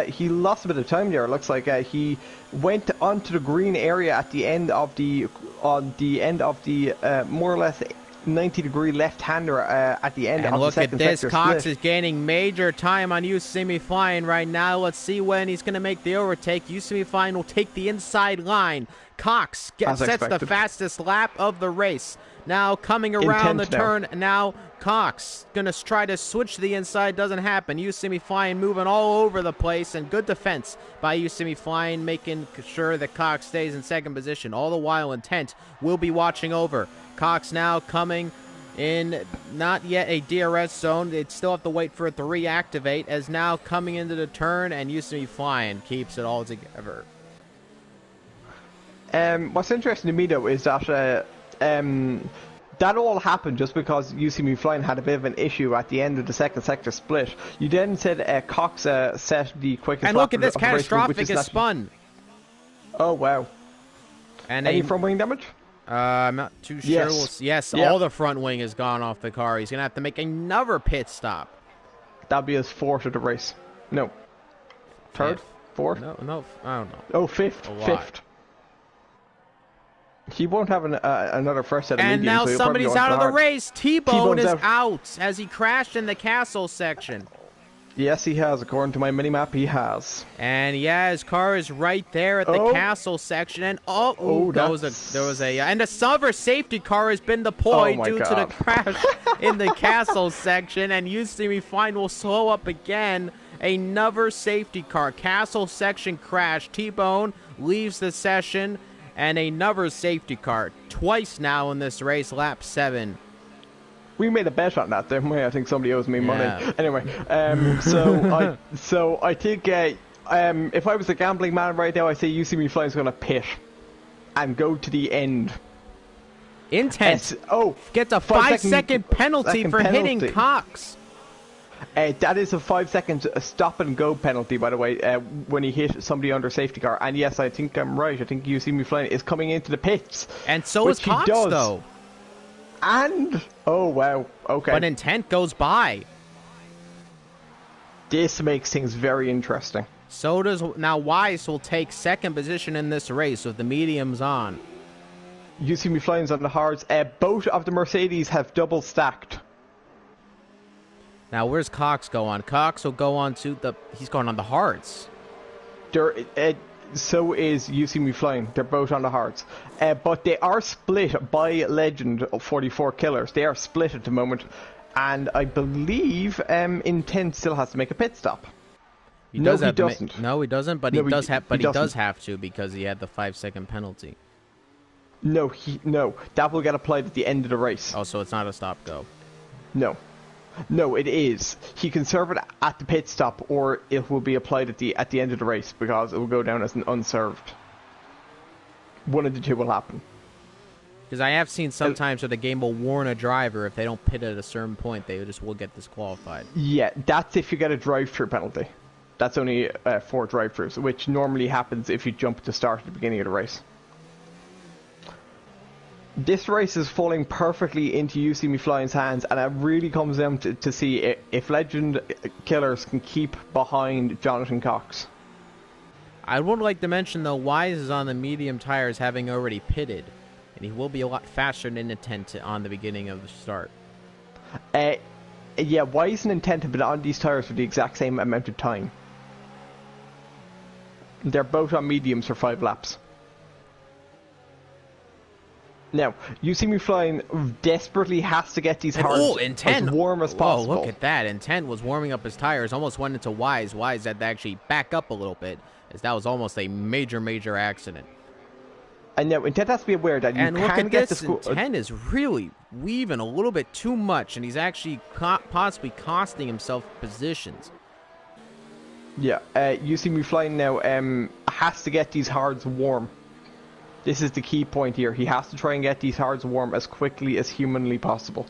He lost a bit of time there. It looks like he went onto the green area at the end of the more or less 90-degree left-hander at the end of the second sector. And look at this. Cox split. is gaining major time on You See Me Flying right now. Let's see when he's going to make the overtake. You See Me Flying will take the inside line. Cox sets the fastest lap of the race. Now coming around the turn, now Cox gonna try to switch to the inside, doesn't happen. You See Me Flying moving all over the place, and good defense by You See Me Flying, making sure that Cox stays in second position. All the while Intent will be watching over. Cox now coming in, not yet a DRS zone. They'd still have to wait for it to reactivate, as now coming into the turn, and You See Me Flying keeps it all together. What's interesting to me, though, is that that all happened just because You See Me Flying had a bit of an issue at the end of the second sector split. You then said Cox set the quickest and look at this, catastrophic is spun. Oh, wow. And any front wing damage? I'm not too sure. Yes, all the front wing has gone off the car. He's going to have to make another pit stop. That'll be his fourth of the race. No. Third? Fifth. Fourth? No, I don't know. Oh, fifth. Fifth. He won't have another first set of mediums. And now somebody's out of the race. T-Bone is out as he crashed in the castle section. Yes, he has. According to my minimap, he has. And yeah, his car is right there at the castle section. And there was a and the silver safety car has been deployed due to the crash in the castle section. And You See Me Flying will slow up again. Another safety car, castle section crash. T-Bone leaves the session. And another safety car, twice now in this race, lap 7. We made a bet on that, didn't we? I think somebody owes me money. Yeah. Anyway, so I think if I was a gambling man right now, I say You See Me Flying's going to pit and go to the end. Intent. Gets a 5-second penalty for hitting Cox. That is a 5-second stop and go penalty, by the way, when he hit somebody under safety car. And yes, I think I'm right. I think You See Me Flying is coming into the pits. And so is Cox, though. And oh wow, okay. But Intent goes by. This makes things very interesting. So does now. Weiss will take second position in this race with the mediums on. You See Me Flying's on the hards. Both of the Mercedes have double stacked. Now where's Cox go on? Cox will go on to the. He's going on the hards. So is You See Me Flying. They're both on the hards. But they are split by Legend of 44 Killers. They are split at the moment. And I believe Intent still has to make a pit stop. He doesn't. No, he doesn't. But he does have to because he had the 5-second penalty. No, that will get applied at the end of the race. Oh, so it's not a stop go. No, it is. He can serve it at the pit stop, or it will be applied at the end of the race because it will go down as an unserved. One of the two will happen. Because I have seen sometimes where the game will warn a driver if they don't pit at a certain point, they just will get disqualified. Yeah, that's if you get a drive-through penalty. That's only 4 drive-throughs, which normally happens if you jump to start at the beginning of the race. This race is falling perfectly into You See Me Flying's hands, and it really comes down to see if Legend Killers can keep behind Jonathan Cox. I would like to mention, though, Wise is on the medium tires having already pitted, and he will be a lot faster than Intent on the beginning of the start. Yeah, Wise and Intent have been on these tires for the exact same amount of time. They're both on mediums for 5 laps. Now, You See Me Flying desperately has to get these hards as warm as possible. Oh, look at that. Intent was warming up his tires, almost went into Wise. Wise had to actually back up a little bit, as that was almost a major accident. And now, Intent has to be aware that you can get the score. Intent is really weaving a little bit too much, and he's actually possibly costing himself positions. Yeah, You See Me Flying now has to get these hards warm. This is the key point here. He has to try and get these hards warm as quickly as humanly possible.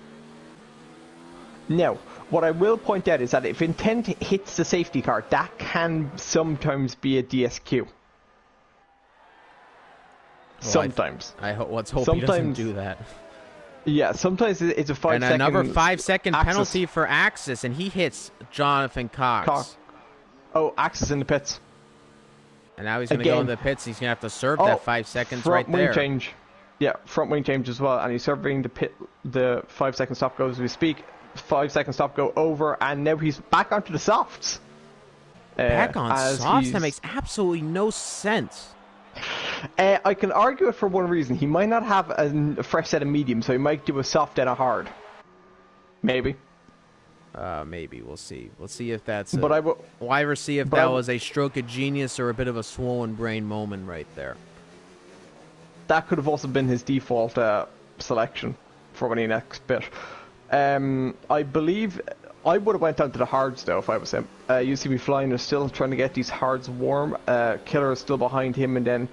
Now, what I will point out is that if Intent hits the safety car, that can sometimes be a DSQ. Sometimes. Let's hope he doesn't do that. Yeah, sometimes it's a 5-second... And another 5-second penalty for Axis, and he hits Jonathan Cox. Oh, Axis in the pits. And now he's going to go in the pits. He's going to have to serve that 5 seconds right there. Front wing change. Yeah, front wing change as well. And he's serving the 5-second stop go as we speak. 5-second stop go over, and now he's back onto the softs. Back on softs? That makes absolutely no sense. I can argue it for one reason. He might not have a fresh set of mediums, so he might do a soft and a hard. Maybe. Maybe. We'll see. We'll see if that's... We'll either see if that was a stroke of genius or a bit of a swollen brain moment right there. That could have also been his default selection for when he next bit. I believe I would have went down to the hards though if I was him. You See Me Flying is still trying to get these hards warm. Killer is still behind him, and then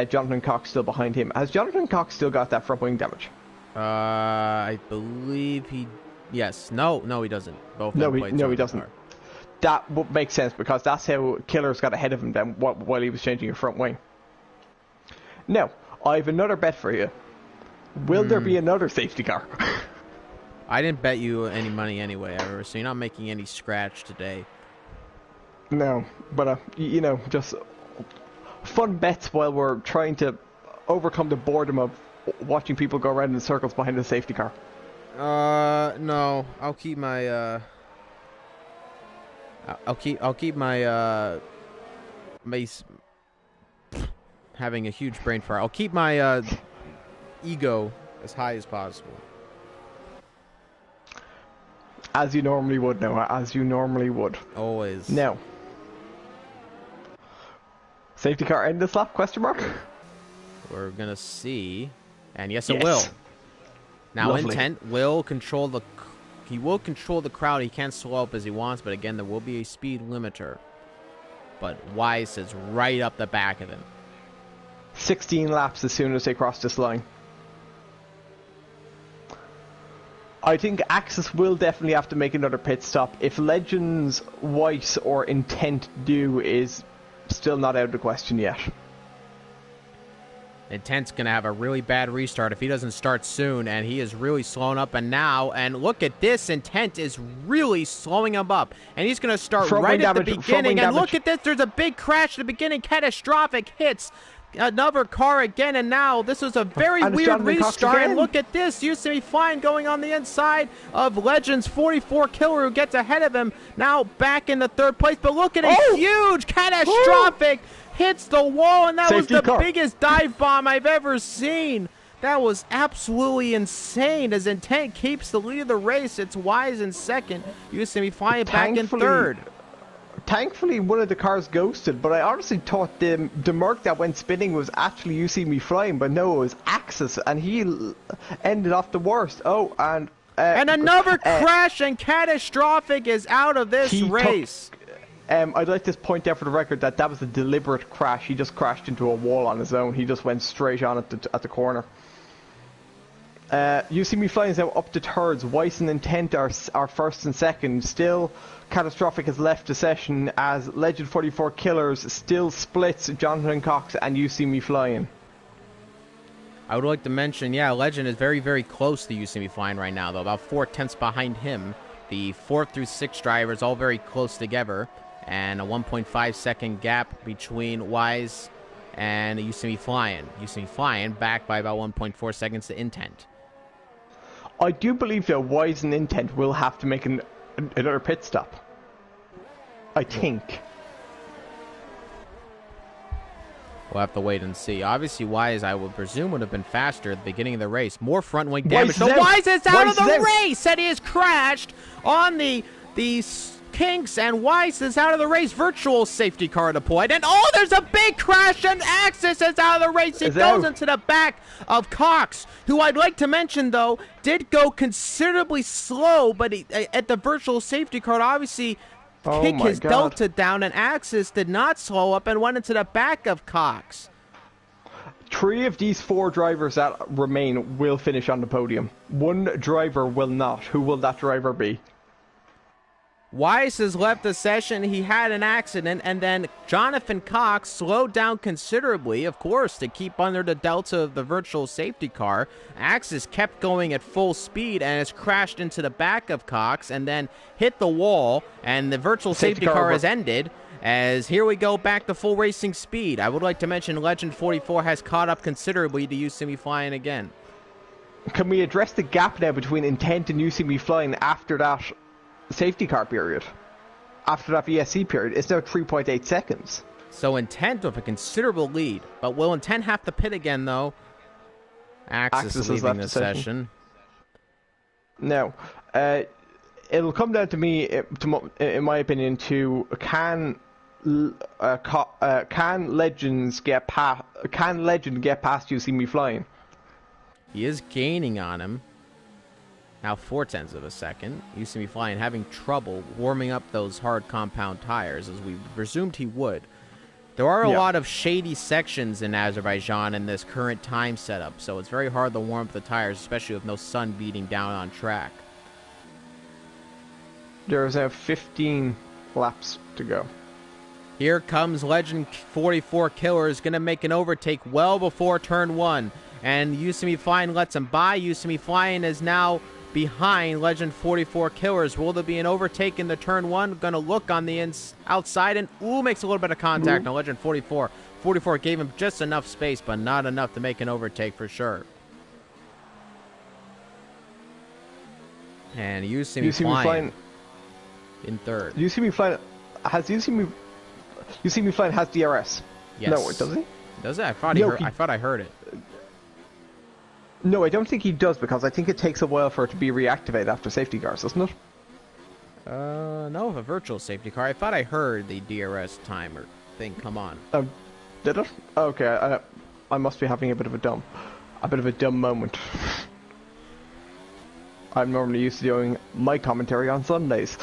Jonathan Cox still behind him. Has Jonathan Cox still got that front wing damage? I believe he... Yes. No, he doesn't. No, he doesn't. That would make sense because that's how Killers got ahead of him then while he was changing your front wing. Now, I have another bet for you. Will there be another safety car? I didn't bet you any money anyway, ever, so you're not making any scratch today. No, but you know, just fun bets while we're trying to overcome the boredom of watching people go around in circles behind the safety car. No, I'll keep my I'll keep my having a huge brain fart. I'll keep my ego as high as possible. As you normally would, Noah. As you normally would. Always. Now, safety car end this lap? Question mark. We're gonna see, and yes, it will. Now, Intent will control the he will control the crowd. He can't slow up as he wants, but again, there will be a speed limiter. But Wise is right up the back of him. 16 laps as soon as they cross this line. I think Axis will definitely have to make another pit stop. If Legends, Weiss, or Intent do is still not out of the question yet. Intent's going to have a really bad restart if he doesn't start soon, and he is really slowing up. And now, and look at this, Intent is really slowing him up. And he's going to start right at the beginning. And look at this, there's a big crash at the beginning. Catastrophic hits another car again, and now this is a very weird restart. And look at this, used to be fine going on the inside of Legends 44 Killer, who gets ahead of him, now back in the third place. But look at a huge catastrophic hits the wall, and that was the biggest dive bomb I've ever seen. That was absolutely insane. As Intent keeps the lead of the race, it's Wise in second. Used to be flying back in third. Thankfully, one of the cars ghosted, but I honestly thought the Merc that went spinning was actually You See Me Flying, but no, it was Axis, and he ended off the worst. Oh, and another crash, and Catastrophic is out of this race. I'd like to point out for the record that that was a deliberate crash. He just crashed into a wall on his own. He just went straight on at the corner. You See Me Flying is now up to thirds. Weiss and Intent are first and second. Still, Catastrophic has left the session as Legend 44 Killers still splits Jonathan Cox and You See Me Flying. I would like to mention, yeah, Legend is very, very close to You See Me Flying right now, though. About 4 tenths behind him. The 4th through 6th drivers all very close together. And a 1.5 second gap between Wise and You See Me Flying. You See Me Flying back by about 1.4 seconds to Intent. I do believe that Wise and Intent will have to make another pit stop. I think. We'll have to wait and see. Obviously, Wise, I would presume, would have been faster at the beginning of the race. More front wing damage. So Wise is out of the race, and he has crashed on the kinks, and Weiss is out of the race. Virtual safety car deployed, and there's a big crash, and Axis is out of the race. He goes into the back of Cox, who I'd like to mention, though, did go considerably slow, but at the virtual safety car, obviously kick his delta down, and Axis did not slow up and went into the back of Cox. 3 of these 4 drivers that remain will finish on the podium. 1 driver will not. Who will that driver be? Weiss has left the session. He had an accident, and then Jonathan Cox slowed down considerably, of course, to keep under the delta of the virtual safety car. Axis kept going at full speed and has crashed into the back of Cox and then hit the wall, and the virtual safety car has ended. As here we go back to full racing speed. I would like to mention Legend 44 has caught up considerably to You See Me Flying again. Can we address the gap now between Intent and You See Me Flying after that safety car period? After that VSC period, it's now 3.8 seconds. So Intent with a considerable lead. But will Intent have to pit again, though? Axis is leaving the session. No. It'll come down to me, in my opinion, to can Legend get past You See Me Flying? He is gaining on him. Now 4 tenths of a second. You See Me Flying having trouble warming up those hard compound tires, as we presumed he would. There are a lot of shady sections in Azerbaijan in this current time setup, so it's very hard to warm up the tires, especially with no sun beating down on track. There's now 15 laps to go. Here comes Legend 44 Killer, is going to make an overtake well before turn 1. And You See Me Flying lets him by. You See Me Flying is now behind Legend 44 Killers. Will there be an overtake in the turn 1? Going to look on the outside, and makes a little bit of contact on Legend 44. 44 gave him just enough space, but not enough to make an overtake for sure. And You See Me Flying in third. You See Me Flying has You See Me Flying has DRS. Yes. No, does he? Does it? I thought I heard it. No, I don't think he does, because I think it takes a while for it to be reactivated after safety cars, doesn't it? No, a virtual safety car. I thought I heard the DRS timer thing come on. Did it? Okay, I must be having a bit of a dumb moment. I'm normally used to doing my commentary on Sundays.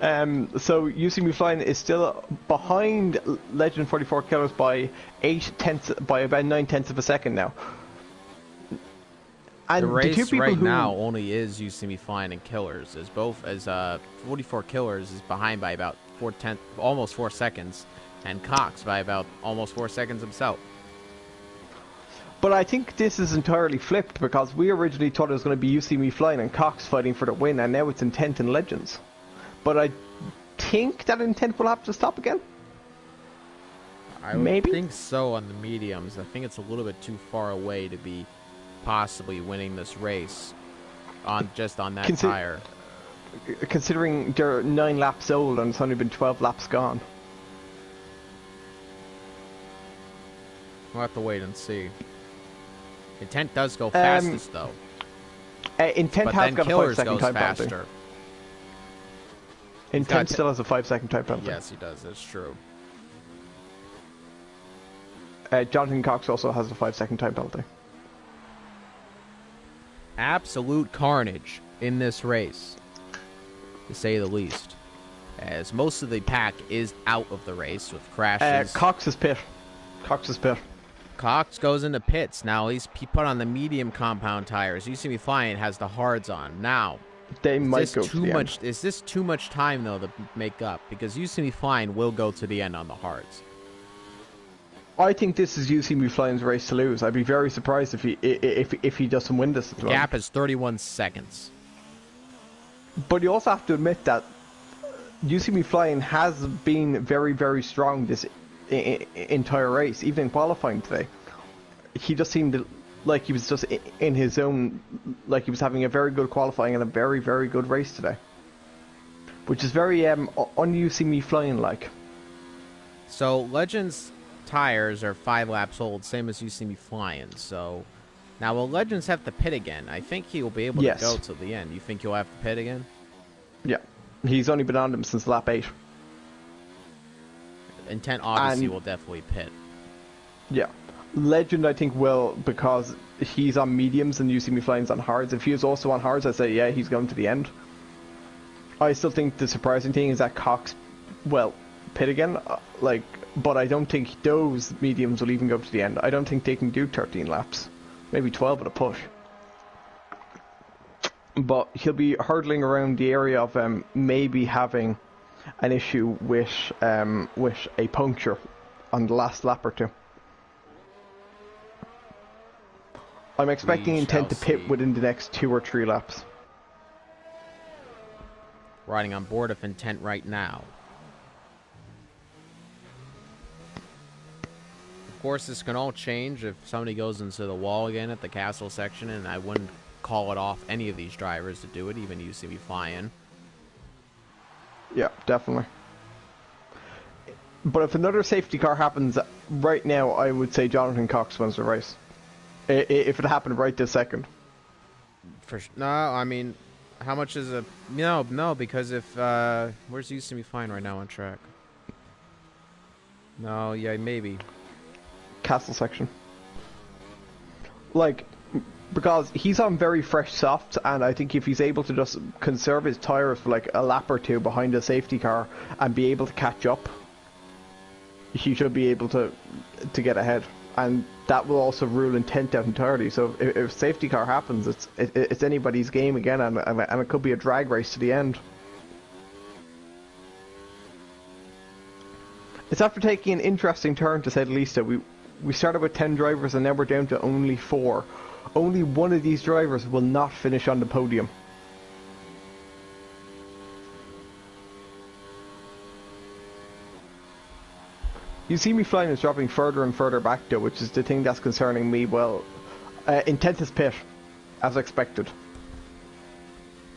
So You See Me Flying is still behind Legend 44 Killers by about 9/10 of a second now. And the race the two people right who now only is You See Me Flying and Killers, as 44 Killers is behind by about almost 4 seconds, and Cox by about almost 4 seconds himself. But I think this is entirely flipped, because we originally thought it was going to be You See Me Flying and Cox fighting for the win, and now it's Intent and Legends. But I think that Intent will have to stop again. I would think so on the mediums. I think it's a little bit too far away to be possibly winning this race on that tire. Considering they're 9 laps old and it's only been 12 laps gone. We'll have to wait and see. Intent does go fastest though. Intent has got a 5-second time penalty. Faster. Intent still has a 5-second time penalty. Yes, he does. That's true. Jonathan Cox also has a 5-second time penalty. Absolute carnage in this race, to say the least, as most of the pack is out of the race with crashes. Cox is pit. Cox goes into pits. Now he put on the medium compound tires. You See Me Flying has the hards on. Now, they might go to the end. Is this too much time, though, to make up? Because You See Me Flying will go to the end on the hards. I think this is You See Me Flying's race to lose. I'd be very surprised if he doesn't win this. The gap is 31 seconds. But you also have to admit that You See Me Flying has been very, very strong this entire race, even in qualifying today. He just seemed like he was just in his own, like he was having a very good qualifying and a very, very good race today, which is very You See Me Flying like. So Legends tires are 5 laps old, same as You See Me Flying. So now will Legends have to pit again? I think he will be able to go to the end. You think he'll have to pit again? Yeah, he's only been on them since lap 8. Intent obviously will definitely pit. Yeah. Legend, I think, will, because he's on mediums and You See Me Flying's on hards. If he was also on hards, I'd say, yeah, he's going to the end. I still think the surprising thing is that Cox, pit again, but I don't think those mediums will even go to the end. I don't think they can do 13 laps. Maybe 12 at a push. But he'll be hurdling around the area of maybe having an issue with a puncture on the last lap or two. I'm expecting Intent to pit within the next 2 or 3 laps. Riding on board of Intent right now. Of course, this can all change if somebody goes into the wall again at the castle section, and I wouldn't call it off any of these drivers to do it, even You See Me Flying. Yeah, definitely. But if another safety car happens right now, I would say Jonathan Cox wins the race. If it happened right this second. No, I mean, how much is a... No, because if... where's You See Me Flying right now on track? No, yeah, maybe. Castle section. Because he's on very fresh softs, and I think if he's able to just conserve his tyres for a lap or 2 behind a safety car and be able to catch up, he should be able to get ahead. And that will also rule Intent out entirely. So if safety car happens, it's anybody's game again, and it could be a drag race to the end. It's after taking an interesting turn, to say the least. We started with 10 drivers and now we're down to only 4. Only one of these drivers will not finish on the podium. You See Me Flying is dropping further and further back though, which is the thing that's concerning me. Intent is pit, as expected.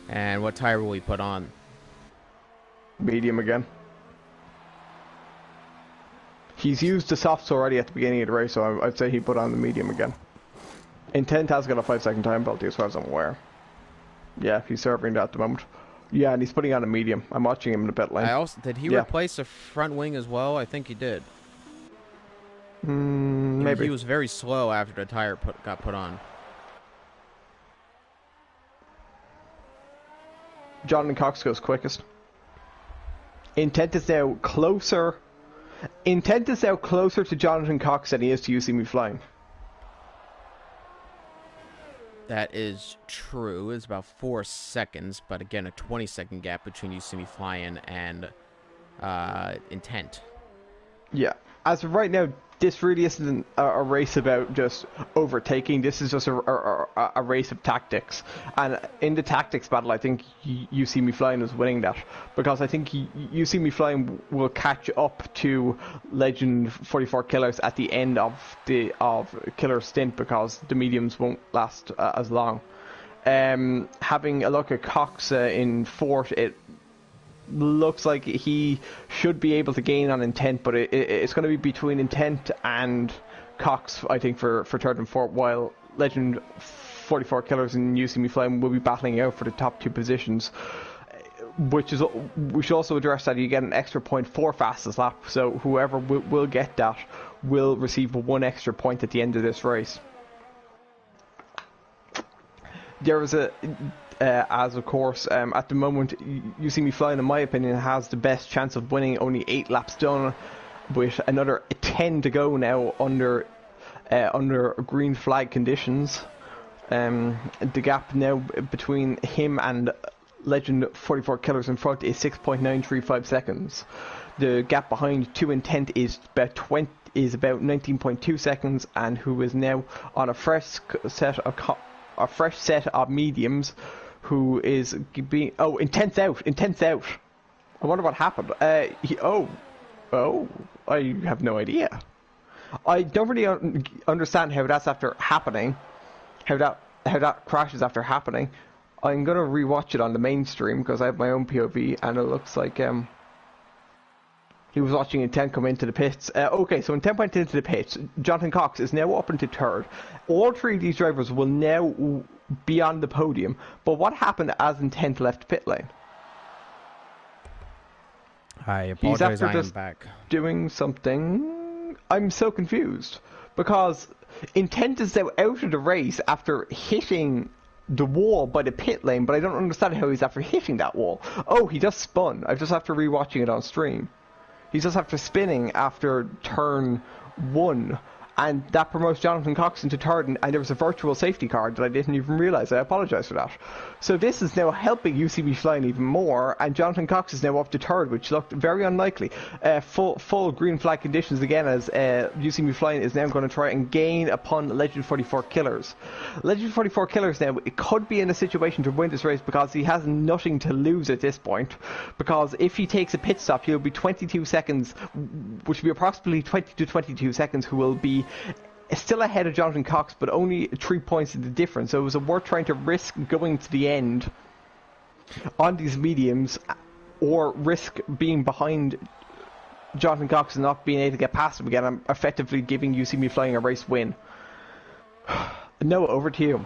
And what tire will we put on? Medium again. He's used the softs already at the beginning of the race, so I'd say he put on the medium again. Intent has got a 5-second time penalty as far as I'm aware. Yeah, he's serving that at the moment. Yeah, and he's putting on a medium. I'm watching him in the pit lane. Did he replace the front wing as well? I think he did. Maybe. He was very slow after the tire got put on. Jonathan Cox goes quickest. Intent is now closer. Intent is now closer to Jonathan Cox than he is to You See Me Flying. That is true. It's about 4 seconds, but again, a 20-second gap between You See Me Flying and Intent. Yeah. As of right now, this really isn't a race about just overtaking. This is just a race of tactics. And in the tactics battle, I think You See Me Flying is winning that. Because I think You See Me Flying will catch up to Legend 44 Killers at the end of Killer's stint, because the mediums won't last as long. Having a look at Cox in fourth, it looks like he should be able to gain on Intent, but it's going to be between Intent and Cox, I think, for third and fourth, while Legend 44 Killers and You See Me Flying will be battling out for the top 2 positions. We should also address that you get an extra point for fastest lap, so whoever will get that will receive 1 extra point at the end of this race. There is as of course, at the moment, You See Me Flying, in my opinion, has the best chance of winning. Only 8 laps done, with another 10 to go now under green flag conditions. The gap now between him and Legend 44 Killers in front is 6.935 seconds. The gap behind To Intent is about 19.2 seconds, and who is now on a fresh set of mediums. Who is being... Oh, Intent's out. I wonder what happened. I have no idea. I don't really understand how that's after happening. How that crashes after happening. I'm gonna rewatch it on the mainstream because I have my own POV, and it looks like he was watching Intent come into the pits. Okay, so Intent went into the pits. Jonathan Cox is now up into third. All 3 of these drivers will now be on the podium. But what happened as Intent left pit lane? I apologize, I am back. Doing something... I'm so confused. Because Intent is now out of the race after hitting the wall by the pit lane, but I don't understand how he's after hitting that wall. Oh, he just spun. I just after rewatching it on stream. He's just after spinning after turn 1, and that promotes Jonathan Cox into third, and there was a virtual safety car that I didn't even realise. I apologise for that. So this is now helping You See Me Flying even more, and Jonathan Cox is now up to third, which looked very unlikely. Full green flag conditions again, as You See Me Flying is now going to try and gain upon Legend 44 Killers. Legend 44 Killers now, it could be in a situation to win this race because he has nothing to lose at this point, because if he takes a pit stop, he'll be 22 seconds, which will be approximately 20 to 22 seconds, who will be still ahead of Jonathan Cox, but only 3 points in the difference. So it was worth trying to risk going to the end on these mediums, or risk being behind Jonathan Cox and not being able to get past him again. I'm effectively giving You See Me Flying a race win. Noah, over to you.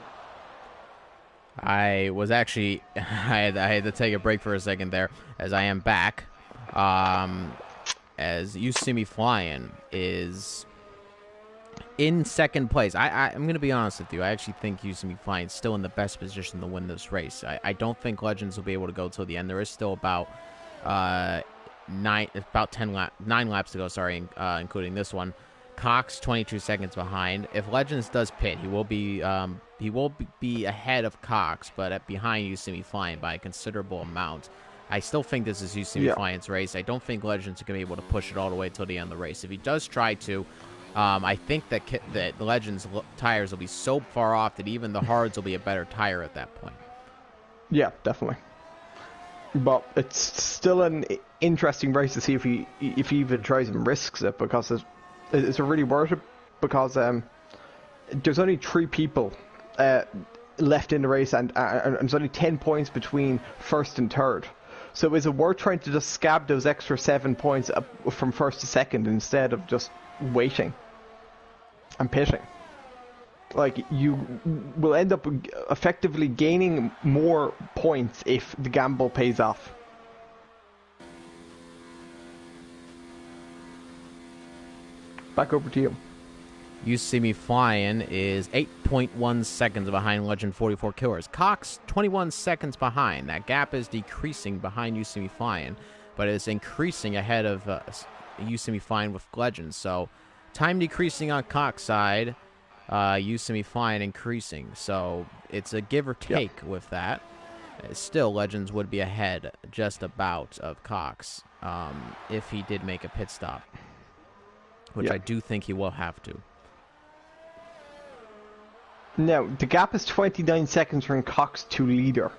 I was actually I had to take a break for a second there, as I am back. As You See Me Flying is in second place. I'm going to be honest with you. I actually think You See Me Flying is still in the best position to win this race. I don't think Legends will be able to go till the end. There is still about 9 laps to go, sorry, including this one. Cox 22 seconds behind. If Legends does pit, he will be ahead of Cox, but behind You See Me Flying by a considerable amount. I still think this is You See Me Flying's race. I don't think Legends are going to be able to push it all the way till the end of the race. If he does try to, I think that the Legends tires will be so far off that even the hards will be a better tire at that point. Yeah, definitely. But it's still an interesting race to see if he even tries and risks it, because it's really worth it, because there's only 3 people left in the race, and there's only 10 points between first and third. So is it worth trying to just scab those extra 7 points up from first to second instead of just waiting and pitting? Like, you will end up effectively gaining more points if the gamble pays off. Back over to you. You See Me Flying is 8.1 seconds behind Legend 44 Killers. Cox, 21 seconds behind. That gap is decreasing behind You See Me Flying, but it's increasing ahead of You See Me Flying with Legend. So, time decreasing on Cox side, You See Me Flying increasing. So, it's a give or take with that. Still, Legends would be ahead just about of Cox if he did make a pit stop, which I do think he will have to. Now, the gap is 29 seconds from Cox to leader.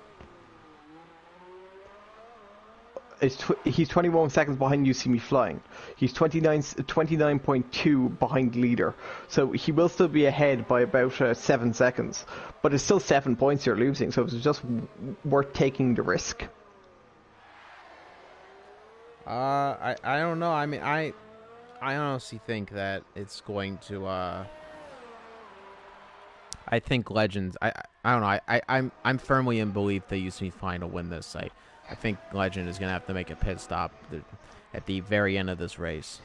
He's 21 seconds behind You See Me Flying. He's 29.2 behind leader. So he will still be ahead by about 7 seconds. But it's still 7 points you're losing, so it's just worth taking the risk. I don't know. I mean, I honestly think that it's going to I think Legends. I don't know. I'm firmly in belief that You See Me Flying will win this. I think Legend is going to have to make a pit stop at the very end of this race.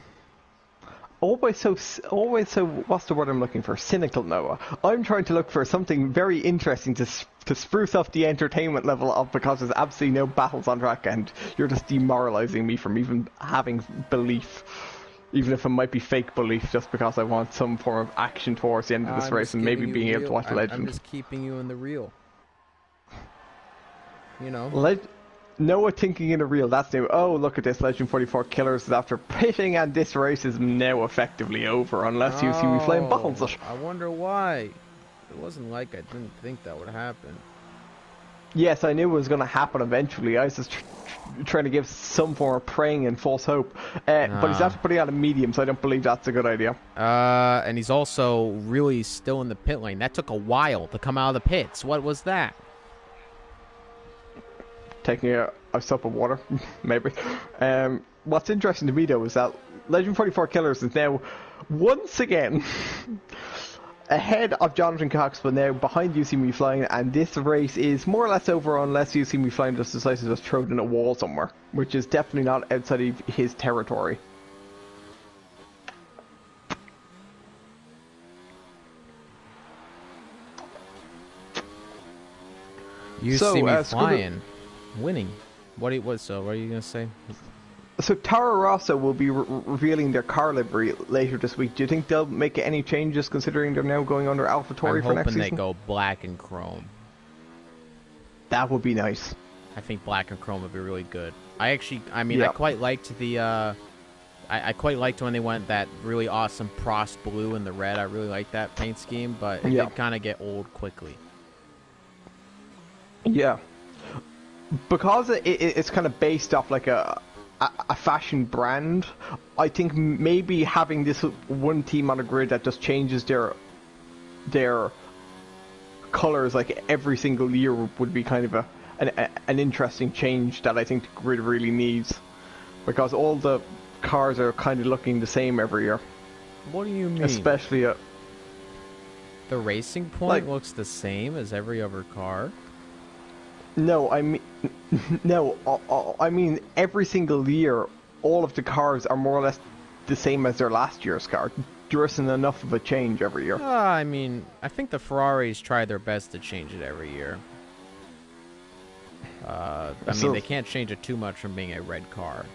Always so. What's the word I'm looking for? Cynical, Noah. I'm trying to look for something very interesting to spruce up the entertainment level of, because there's absolutely no battles on track, and you're just demoralizing me from even having belief. Even if it might be fake belief, just because I want some form of action towards the end of this race and maybe being able to watch Legend. I'm just keeping you in the reel. You know. Noah thinking in a reel, that's new. Oh, look at this, Legend 44 Killers is after pitting, and this race is now effectively over, unless You See Me Flying bottles it. I wonder why. It wasn't like I didn't think that would happen. Yes, I knew it was going to happen eventually. I was just trying to give some form of praying and false hope. But he's after putting out a medium, so I don't believe that's a good idea. And he's also really still in the pit lane. That took a while to come out of the pits. What was that? Taking a sip of water, maybe. What's interesting to me, though, is that Legend 44 Killers is now, once again, ahead of Jonathan Cox, but now behind You See Me Flying, and this race is more or less over unless You See Me Flying just decides to just throw it in a wall somewhere, which is definitely not outside of his territory. You See Me Flying, winning. What are you going to say? So Toro Rosso will be revealing their car livery later this week. Do you think they'll make any changes, considering they're now going under AlphaTauri for next season? I'm hoping they go black and chrome. That would be nice. I think black and chrome would be really good. I quite liked the. I quite liked when they went that really awesome Prost blue and the red. I really liked that paint scheme, but it did kind of get old quickly. Yeah, because it's kind of based off like a fashion brand. I think maybe having this one team on a grid that just changes their colors like every single year would be kind of an interesting change that I think the grid really needs, because all the cars are kind of looking the same every year. What do you mean? Especially the Racing Point looks the same as every other car. No, I mean every single year, all of the cars are more or less the same as their last year's car. There isn't enough of a change every year. I mean, I think the Ferraris try their best to change it every year. They can't change it too much from being a red car.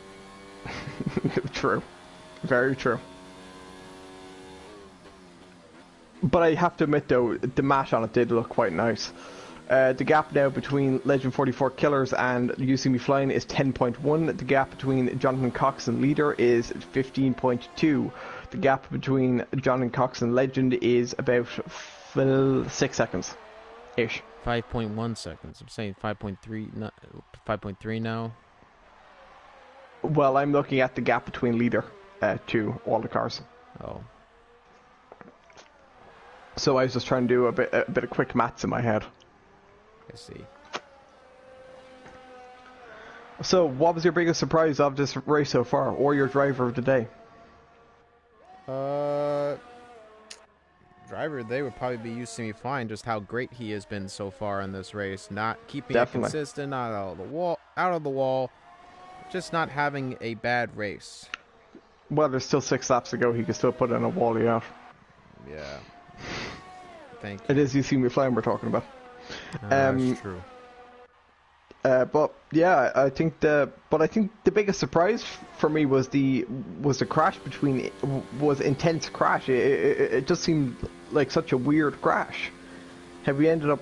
True. Very true. But I have to admit, though, the match on it did look quite nice. The gap now between Legend 44 Killers and You See Me Flying is 10.1. The gap between Jonathan Cox and Leader is 15.2. The gap between Jonathan Cox and Legend is about 6 seconds. Ish. 5.1 seconds. I'm saying 5.3 now. Well, I'm looking at the gap between Leader to all the cars. Oh. So I was just trying to do a bit of quick maths in my head. I see. So, what was your biggest surprise of this race so far, or your driver of the day? Driver of the day would probably be You See Me Flying. Just how great he has been so far in this race, not keeping it consistent, not out of the wall, just not having a bad race. Well, there's still 6 laps to go. He can still put in a wally out. Yeah. Thank you. It is You See Me Flying we're talking about. That's true. But yeah, I think the biggest surprise for me was the crash was intense crash. It just seemed like such a weird crash. Have we ended up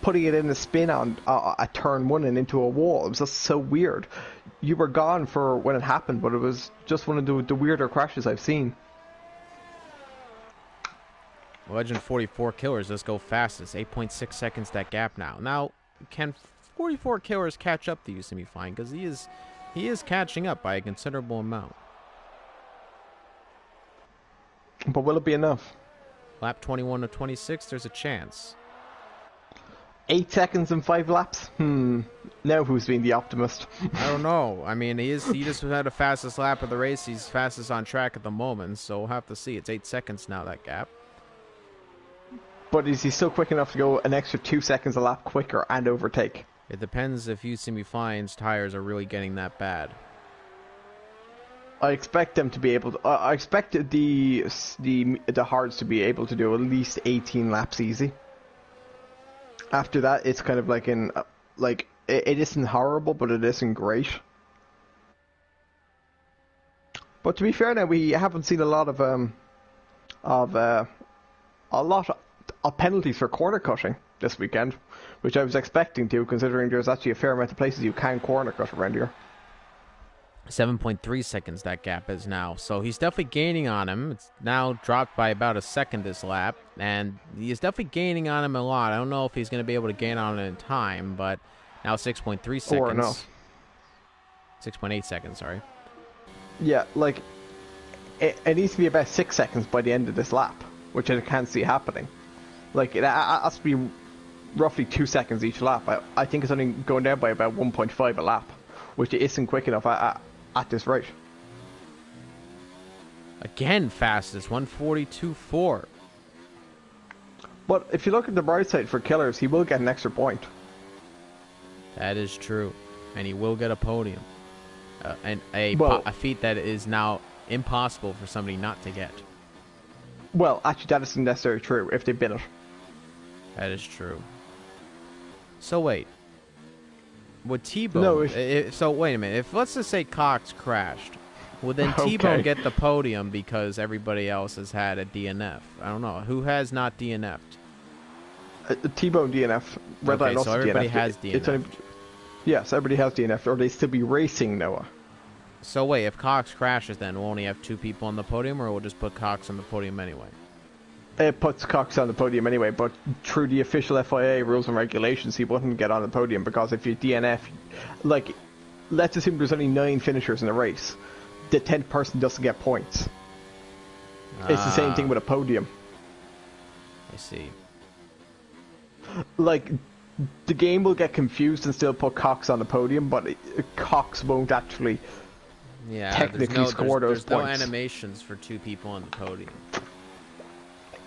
putting it in a spin on a turn one and into a wall? It was just so weird. You were gone for when it happened, but it was just one of the weirder crashes I've seen. Legend 44 Killers, let's go fastest. 8.6 seconds that gap now. Now, can 44 Killers catch up to you semi-fine? Because he is catching up by a considerable amount. But will it be enough? Lap 21 to 26, there's a chance. 8 seconds and 5 laps? Now who's being the optimist? I don't know. I mean, he just had the fastest lap of the race. He's fastest on track at the moment, so we'll have to see. It's 8 seconds now, that gap. But is he still quick enough to go an extra 2 seconds a lap quicker and overtake? It depends if UCME-Fine's tires are really getting that bad. I expect them to be able to. I expect the hards to be able to do at least 18 laps easy. After that, it's kind of like it isn't horrible, but it isn't great. But to be fair, now we haven't seen a lot of penalties for corner cutting this weekend, which I was expecting to, considering there's actually a fair amount of places you can corner cut around here. 7.3 seconds that gap is now, so he's definitely gaining on him. It's now dropped by about a second this lap, and he's definitely gaining on him a lot. I don't know if he's going to be able to gain on it in time, but now 6.3 seconds. Or no. 6.8 seconds, sorry. Yeah, like, it needs to be about 6 seconds by the end of this lap, which I can't see happening. Like, it has to be roughly 2 seconds each lap. I think it's only going down by about 1.5 a lap, which isn't quick enough at this rate. Again, fastest, 142.4. But if you look at the bright side for Killers, he will get an extra point. That is true, and he will get a podium. And a feat that is now impossible for somebody not to get. Well, actually, that isn't necessarily true if they bin it. That is true. So wait, would T-Bone? No, so wait a minute. If let's just say Cox crashed, would then Okay. T-Bone get the podium because everybody else has had a DNF? I don't know who has not DNF'd. T-Bone DNF. Red Line also so everybody DNF. has DNF. Yes, everybody has DNF, or they still be racing, Noah. So wait, if Cox crashes, then we'll only have 2 people on the podium, or we'll just put Cox on the podium anyway? It puts Cox on the podium anyway, but through the official FIA rules and regulations, he wouldn't get on the podium, because if you DNF, like, let's assume there's only 9 finishers in a race, the 10th person doesn't get points. It's the same thing with a podium. I see. Like, the game will get confused and still put Cox on the podium, but Cox won't actually technically score those points. There's no points. animations for 2 people on the podium.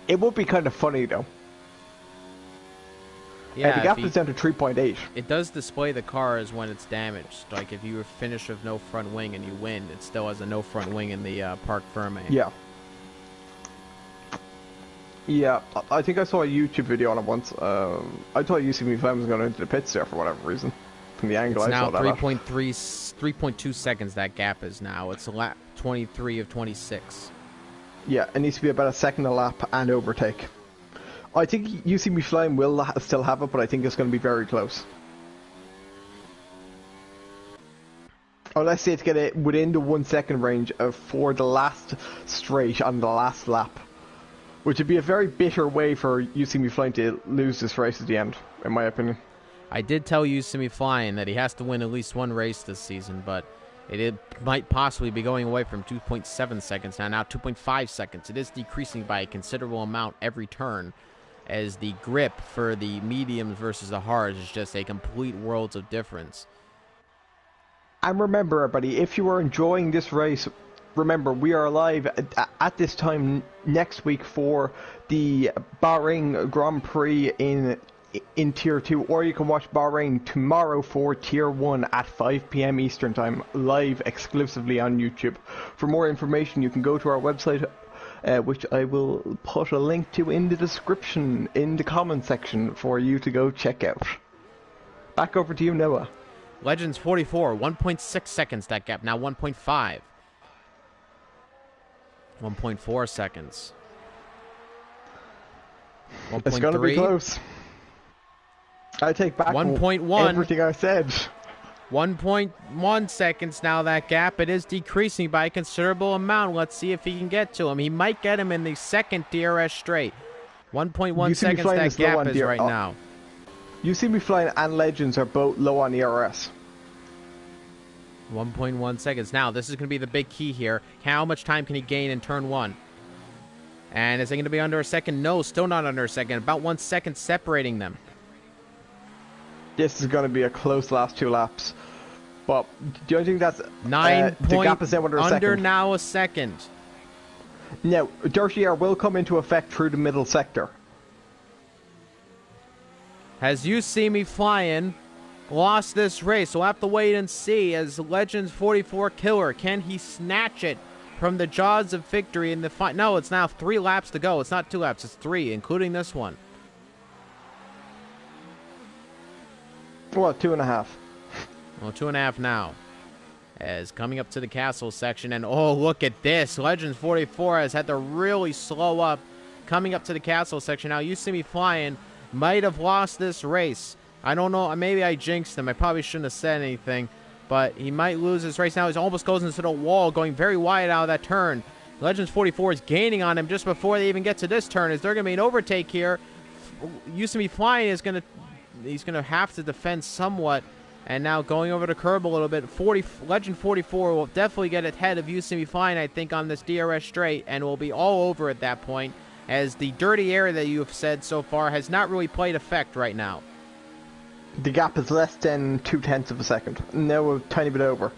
It would be kind of funny, though. Yeah, the gap is down to 3.8. It does display the cars when it's damaged. Like, if you finish with no front wing and you win, it still has a no front wing in the Parc Ferme. Yeah. Yeah, I think I saw a YouTube video on it once. I thought UCB Flem was going into the pits there for whatever reason. From the angle it's I saw that. Now 3.2 seconds that gap is now. It's lap 23 of 26. Yeah, it needs to be about a second a lap and overtake. I think UCB Flame will still have it, but I think it's going to be very close. Or let's say it's get it within the 1 second range for the last straight on the last lap. Which would be a very bitter way for UCB Flying to lose this race at the end, in my opinion. I did tell UCB Flying that he has to win at least 1 race this season, but it might possibly be going away from 2.7 seconds now 2.5 seconds. It is decreasing by a considerable amount every turn, as the grip for the mediums versus the hards is just a complete worlds of difference. And remember, everybody, if you are enjoying this race, remember, we are live at this time next week for the Bahrain Grand Prix in Tier 2, or you can watch Bahrain tomorrow for Tier 1 at 5 PM Eastern Time, live exclusively on YouTube. For more information, you can go to our website, which I will put a link to in the description, in the comment section, for you to go check out. Back over to you, Noah. Legends 44, 1.6 seconds that gap. Now 1.5. 1.4 seconds. 1.3. It's going to be close. I take back 1.1. everything I said. 1.1 seconds now that gap. It is decreasing by a considerable amount. Let's see if he can get to him. He might get him in the second DRS straight. 1.1 seconds that gap is right now. You see me flying and Legends are both low on ERS. 1.1 seconds. Now, this is going to be the big key here. How much time can he gain in turn 1? And is it going to be under a second? No, still not under a second. About 1 second separating them. This is going to be a close last 2 laps. But do you think that's 9 the gap is under a second? Now a second. Now, Dirty Air will come into effect through the middle sector. As You See Me Flying lost this race, we'll have to wait and see as Legends 44 Killer. Can he snatch it from the jaws of victory in the fight? No, it's now 3 laps to go. It's not 2 laps, it's 3, including this one. Well, 2.5. Well, 2.5 now. As coming up to the castle section, and oh, look at this. Legends 44 has had to really slow up coming up to the castle section. Now, You See Me Flying might have lost this race. I don't know. Maybe I jinxed him. I probably shouldn't have said anything. But he might lose this race now. He almost goes into the wall, going very wide out of that turn. Legends 44 is gaining on him just before they even get to this turn. Is there going to be an overtake here? You See Me Flying is going to... He's going to have to defend somewhat. And now going over the curb a little bit. Legend 44 will definitely get ahead of You See Me Flying, I think, on this DRS straight. And will be all over at that point. As the dirty air that you have said so far has not really played effect right now. The gap is less than 0.2 of a second. Now a tiny bit over.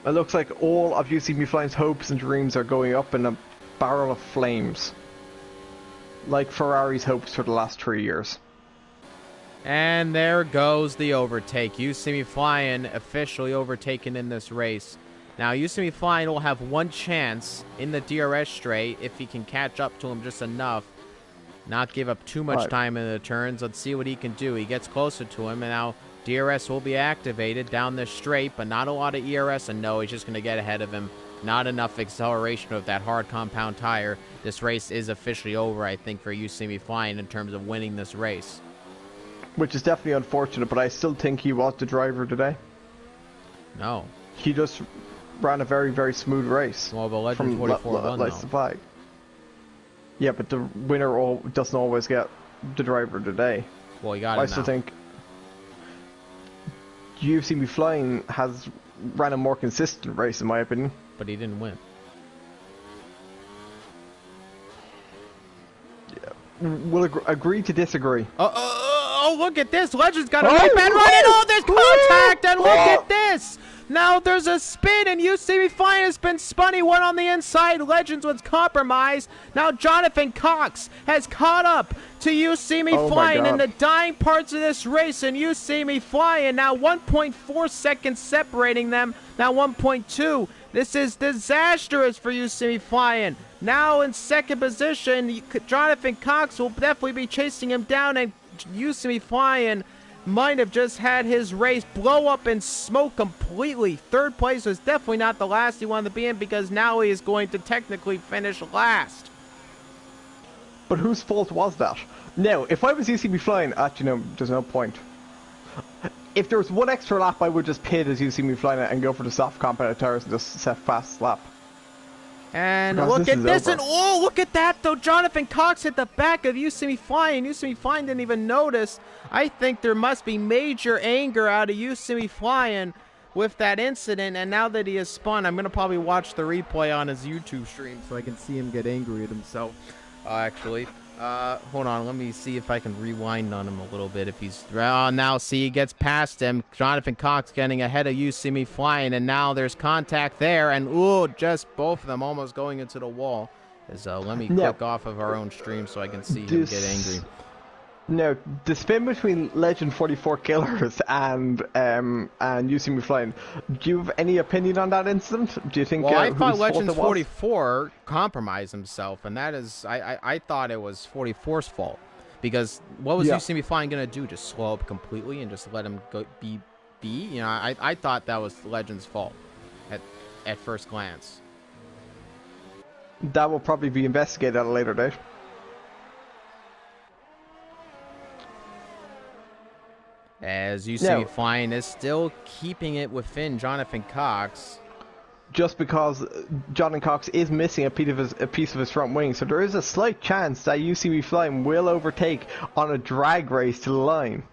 It looks like all of You See Me Flying's hopes and dreams are going up in a barrel of flames. Like Ferrari's hopes for the last 3 years. And there goes the overtake. You See Me Flying officially overtaken in this race. Now, You See Me Flying will have one chance in the DRS straight if he can catch up to him just enough. Not give up too much time in the turns. Let's see what he can do. He gets closer to him, and now DRS will be activated down this straight, but not a lot of ERS, and no, he's just going to get ahead of him. Not enough acceleration of that hard compound tire. This race is officially over, I think, for You See Me Flying in terms of winning this race. Which is definitely unfortunate, but I still think he was the driver today. No. He just ran a very, very smooth race. Well, but Legend 44 won, though. Yeah, but the winner doesn't always get the driver today. Well, you got it now. I still think You See Me Flying has ran a more consistent race, in my opinion. But he didn't win. Yeah. We'll agree to disagree. Oh, look at this. Legend's got a right bad running. Oh, there's contact, and look at this. Now there's a spin, and You See Me Flying has been spun. He went on the inside. Legends was compromised. Now Jonathan Cox has caught up to You See Me Flying in the dying parts of this race, and You See Me Flying now 1.4 seconds separating them. Now 1.2. This is disastrous for You See Me Flying. Now in second position, Jonathan Cox will definitely be chasing him down, and You See Me Flying might have just had his race blow up in smoke completely. Third place was definitely not the last he wanted to be in, because now he is going to technically finish last. But whose fault was that? Now, if I was You See Me Flying, actually no, there's no point. If there was one extra lap, I would just pit as You See Me Flying and go for the soft compound tires and just set fast lap. And look at this, and oh, look at that, though. Jonathan Cox hit the back of You See Me Flying. You See Me Flying didn't even notice. I think there must be major anger out of You See Me Flying with that incident, and now that he has spun, I'm going to probably watch the replay on his YouTube stream so I can see him get angry at himself, actually. Hold on, let me see if I can rewind on him a little bit. If he's now see he gets past him. Jonathan Cox getting ahead of You See Me Flying, and now there's contact there, and ooh, just both of them almost going into the wall. Let me click off of our own stream so I can see him get angry. No, the spin between Legend 44 Killers and You See Me Flying. Do you have any opinion on that incident? Do you think? Well, I whose thought fault Legends it was? 44 compromised himself, and that is, I thought it was 44's fault. Because what was You See Me Flying going to do? Just slow up completely and just let him go be? You know, I thought that was Legend's fault at first glance. That will probably be investigated at a later date. As You See Me Flying is still keeping it within Jonathan Cox. Just because Jonathan Cox is missing a piece of his front wing, so there is a slight chance that You See Me Flying will overtake on a drag race to the line.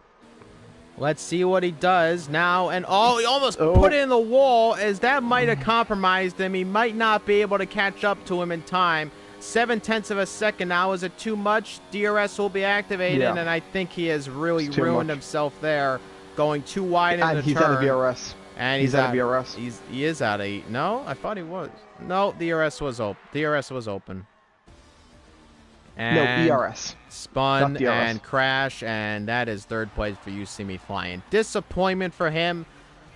Let's see what he does now. And he almost put it in the wall, as that might have compromised him. He might not be able to catch up to him in time. 0.7 of a second now. Is it too much? DRS will be activated, and I think he has really ruined himself there, going too wide in the turn. And he's out of DRS. And he's out of DRS. He is out of... No, I thought he was. No, DRS was open. DRS was open. And no, ERS. Spun and crash, and that is third place for You See Me Flying. Disappointment for him.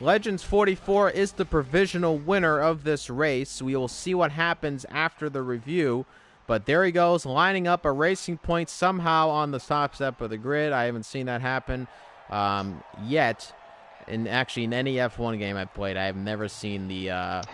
Legends 44 is the provisional winner of this race. We will see what happens after the review. But there he goes, lining up a racing point somehow on the top step of the grid. I haven't seen that happen yet. And actually, in any F1 game I've played, I have never seen the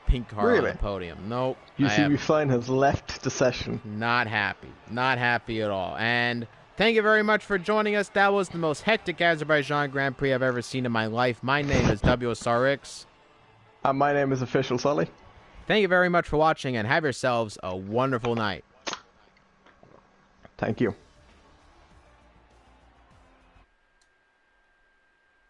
pink car on the podium. Nope. You See Me Flying has left the session. Not happy. Not happy at all. And thank you very much for joining us. That was the most hectic Azerbaijan Grand Prix I've ever seen in my life. My name is WSR2. And my name is Official Sully. Thank you very much for watching, and have yourselves a wonderful night. Thank you.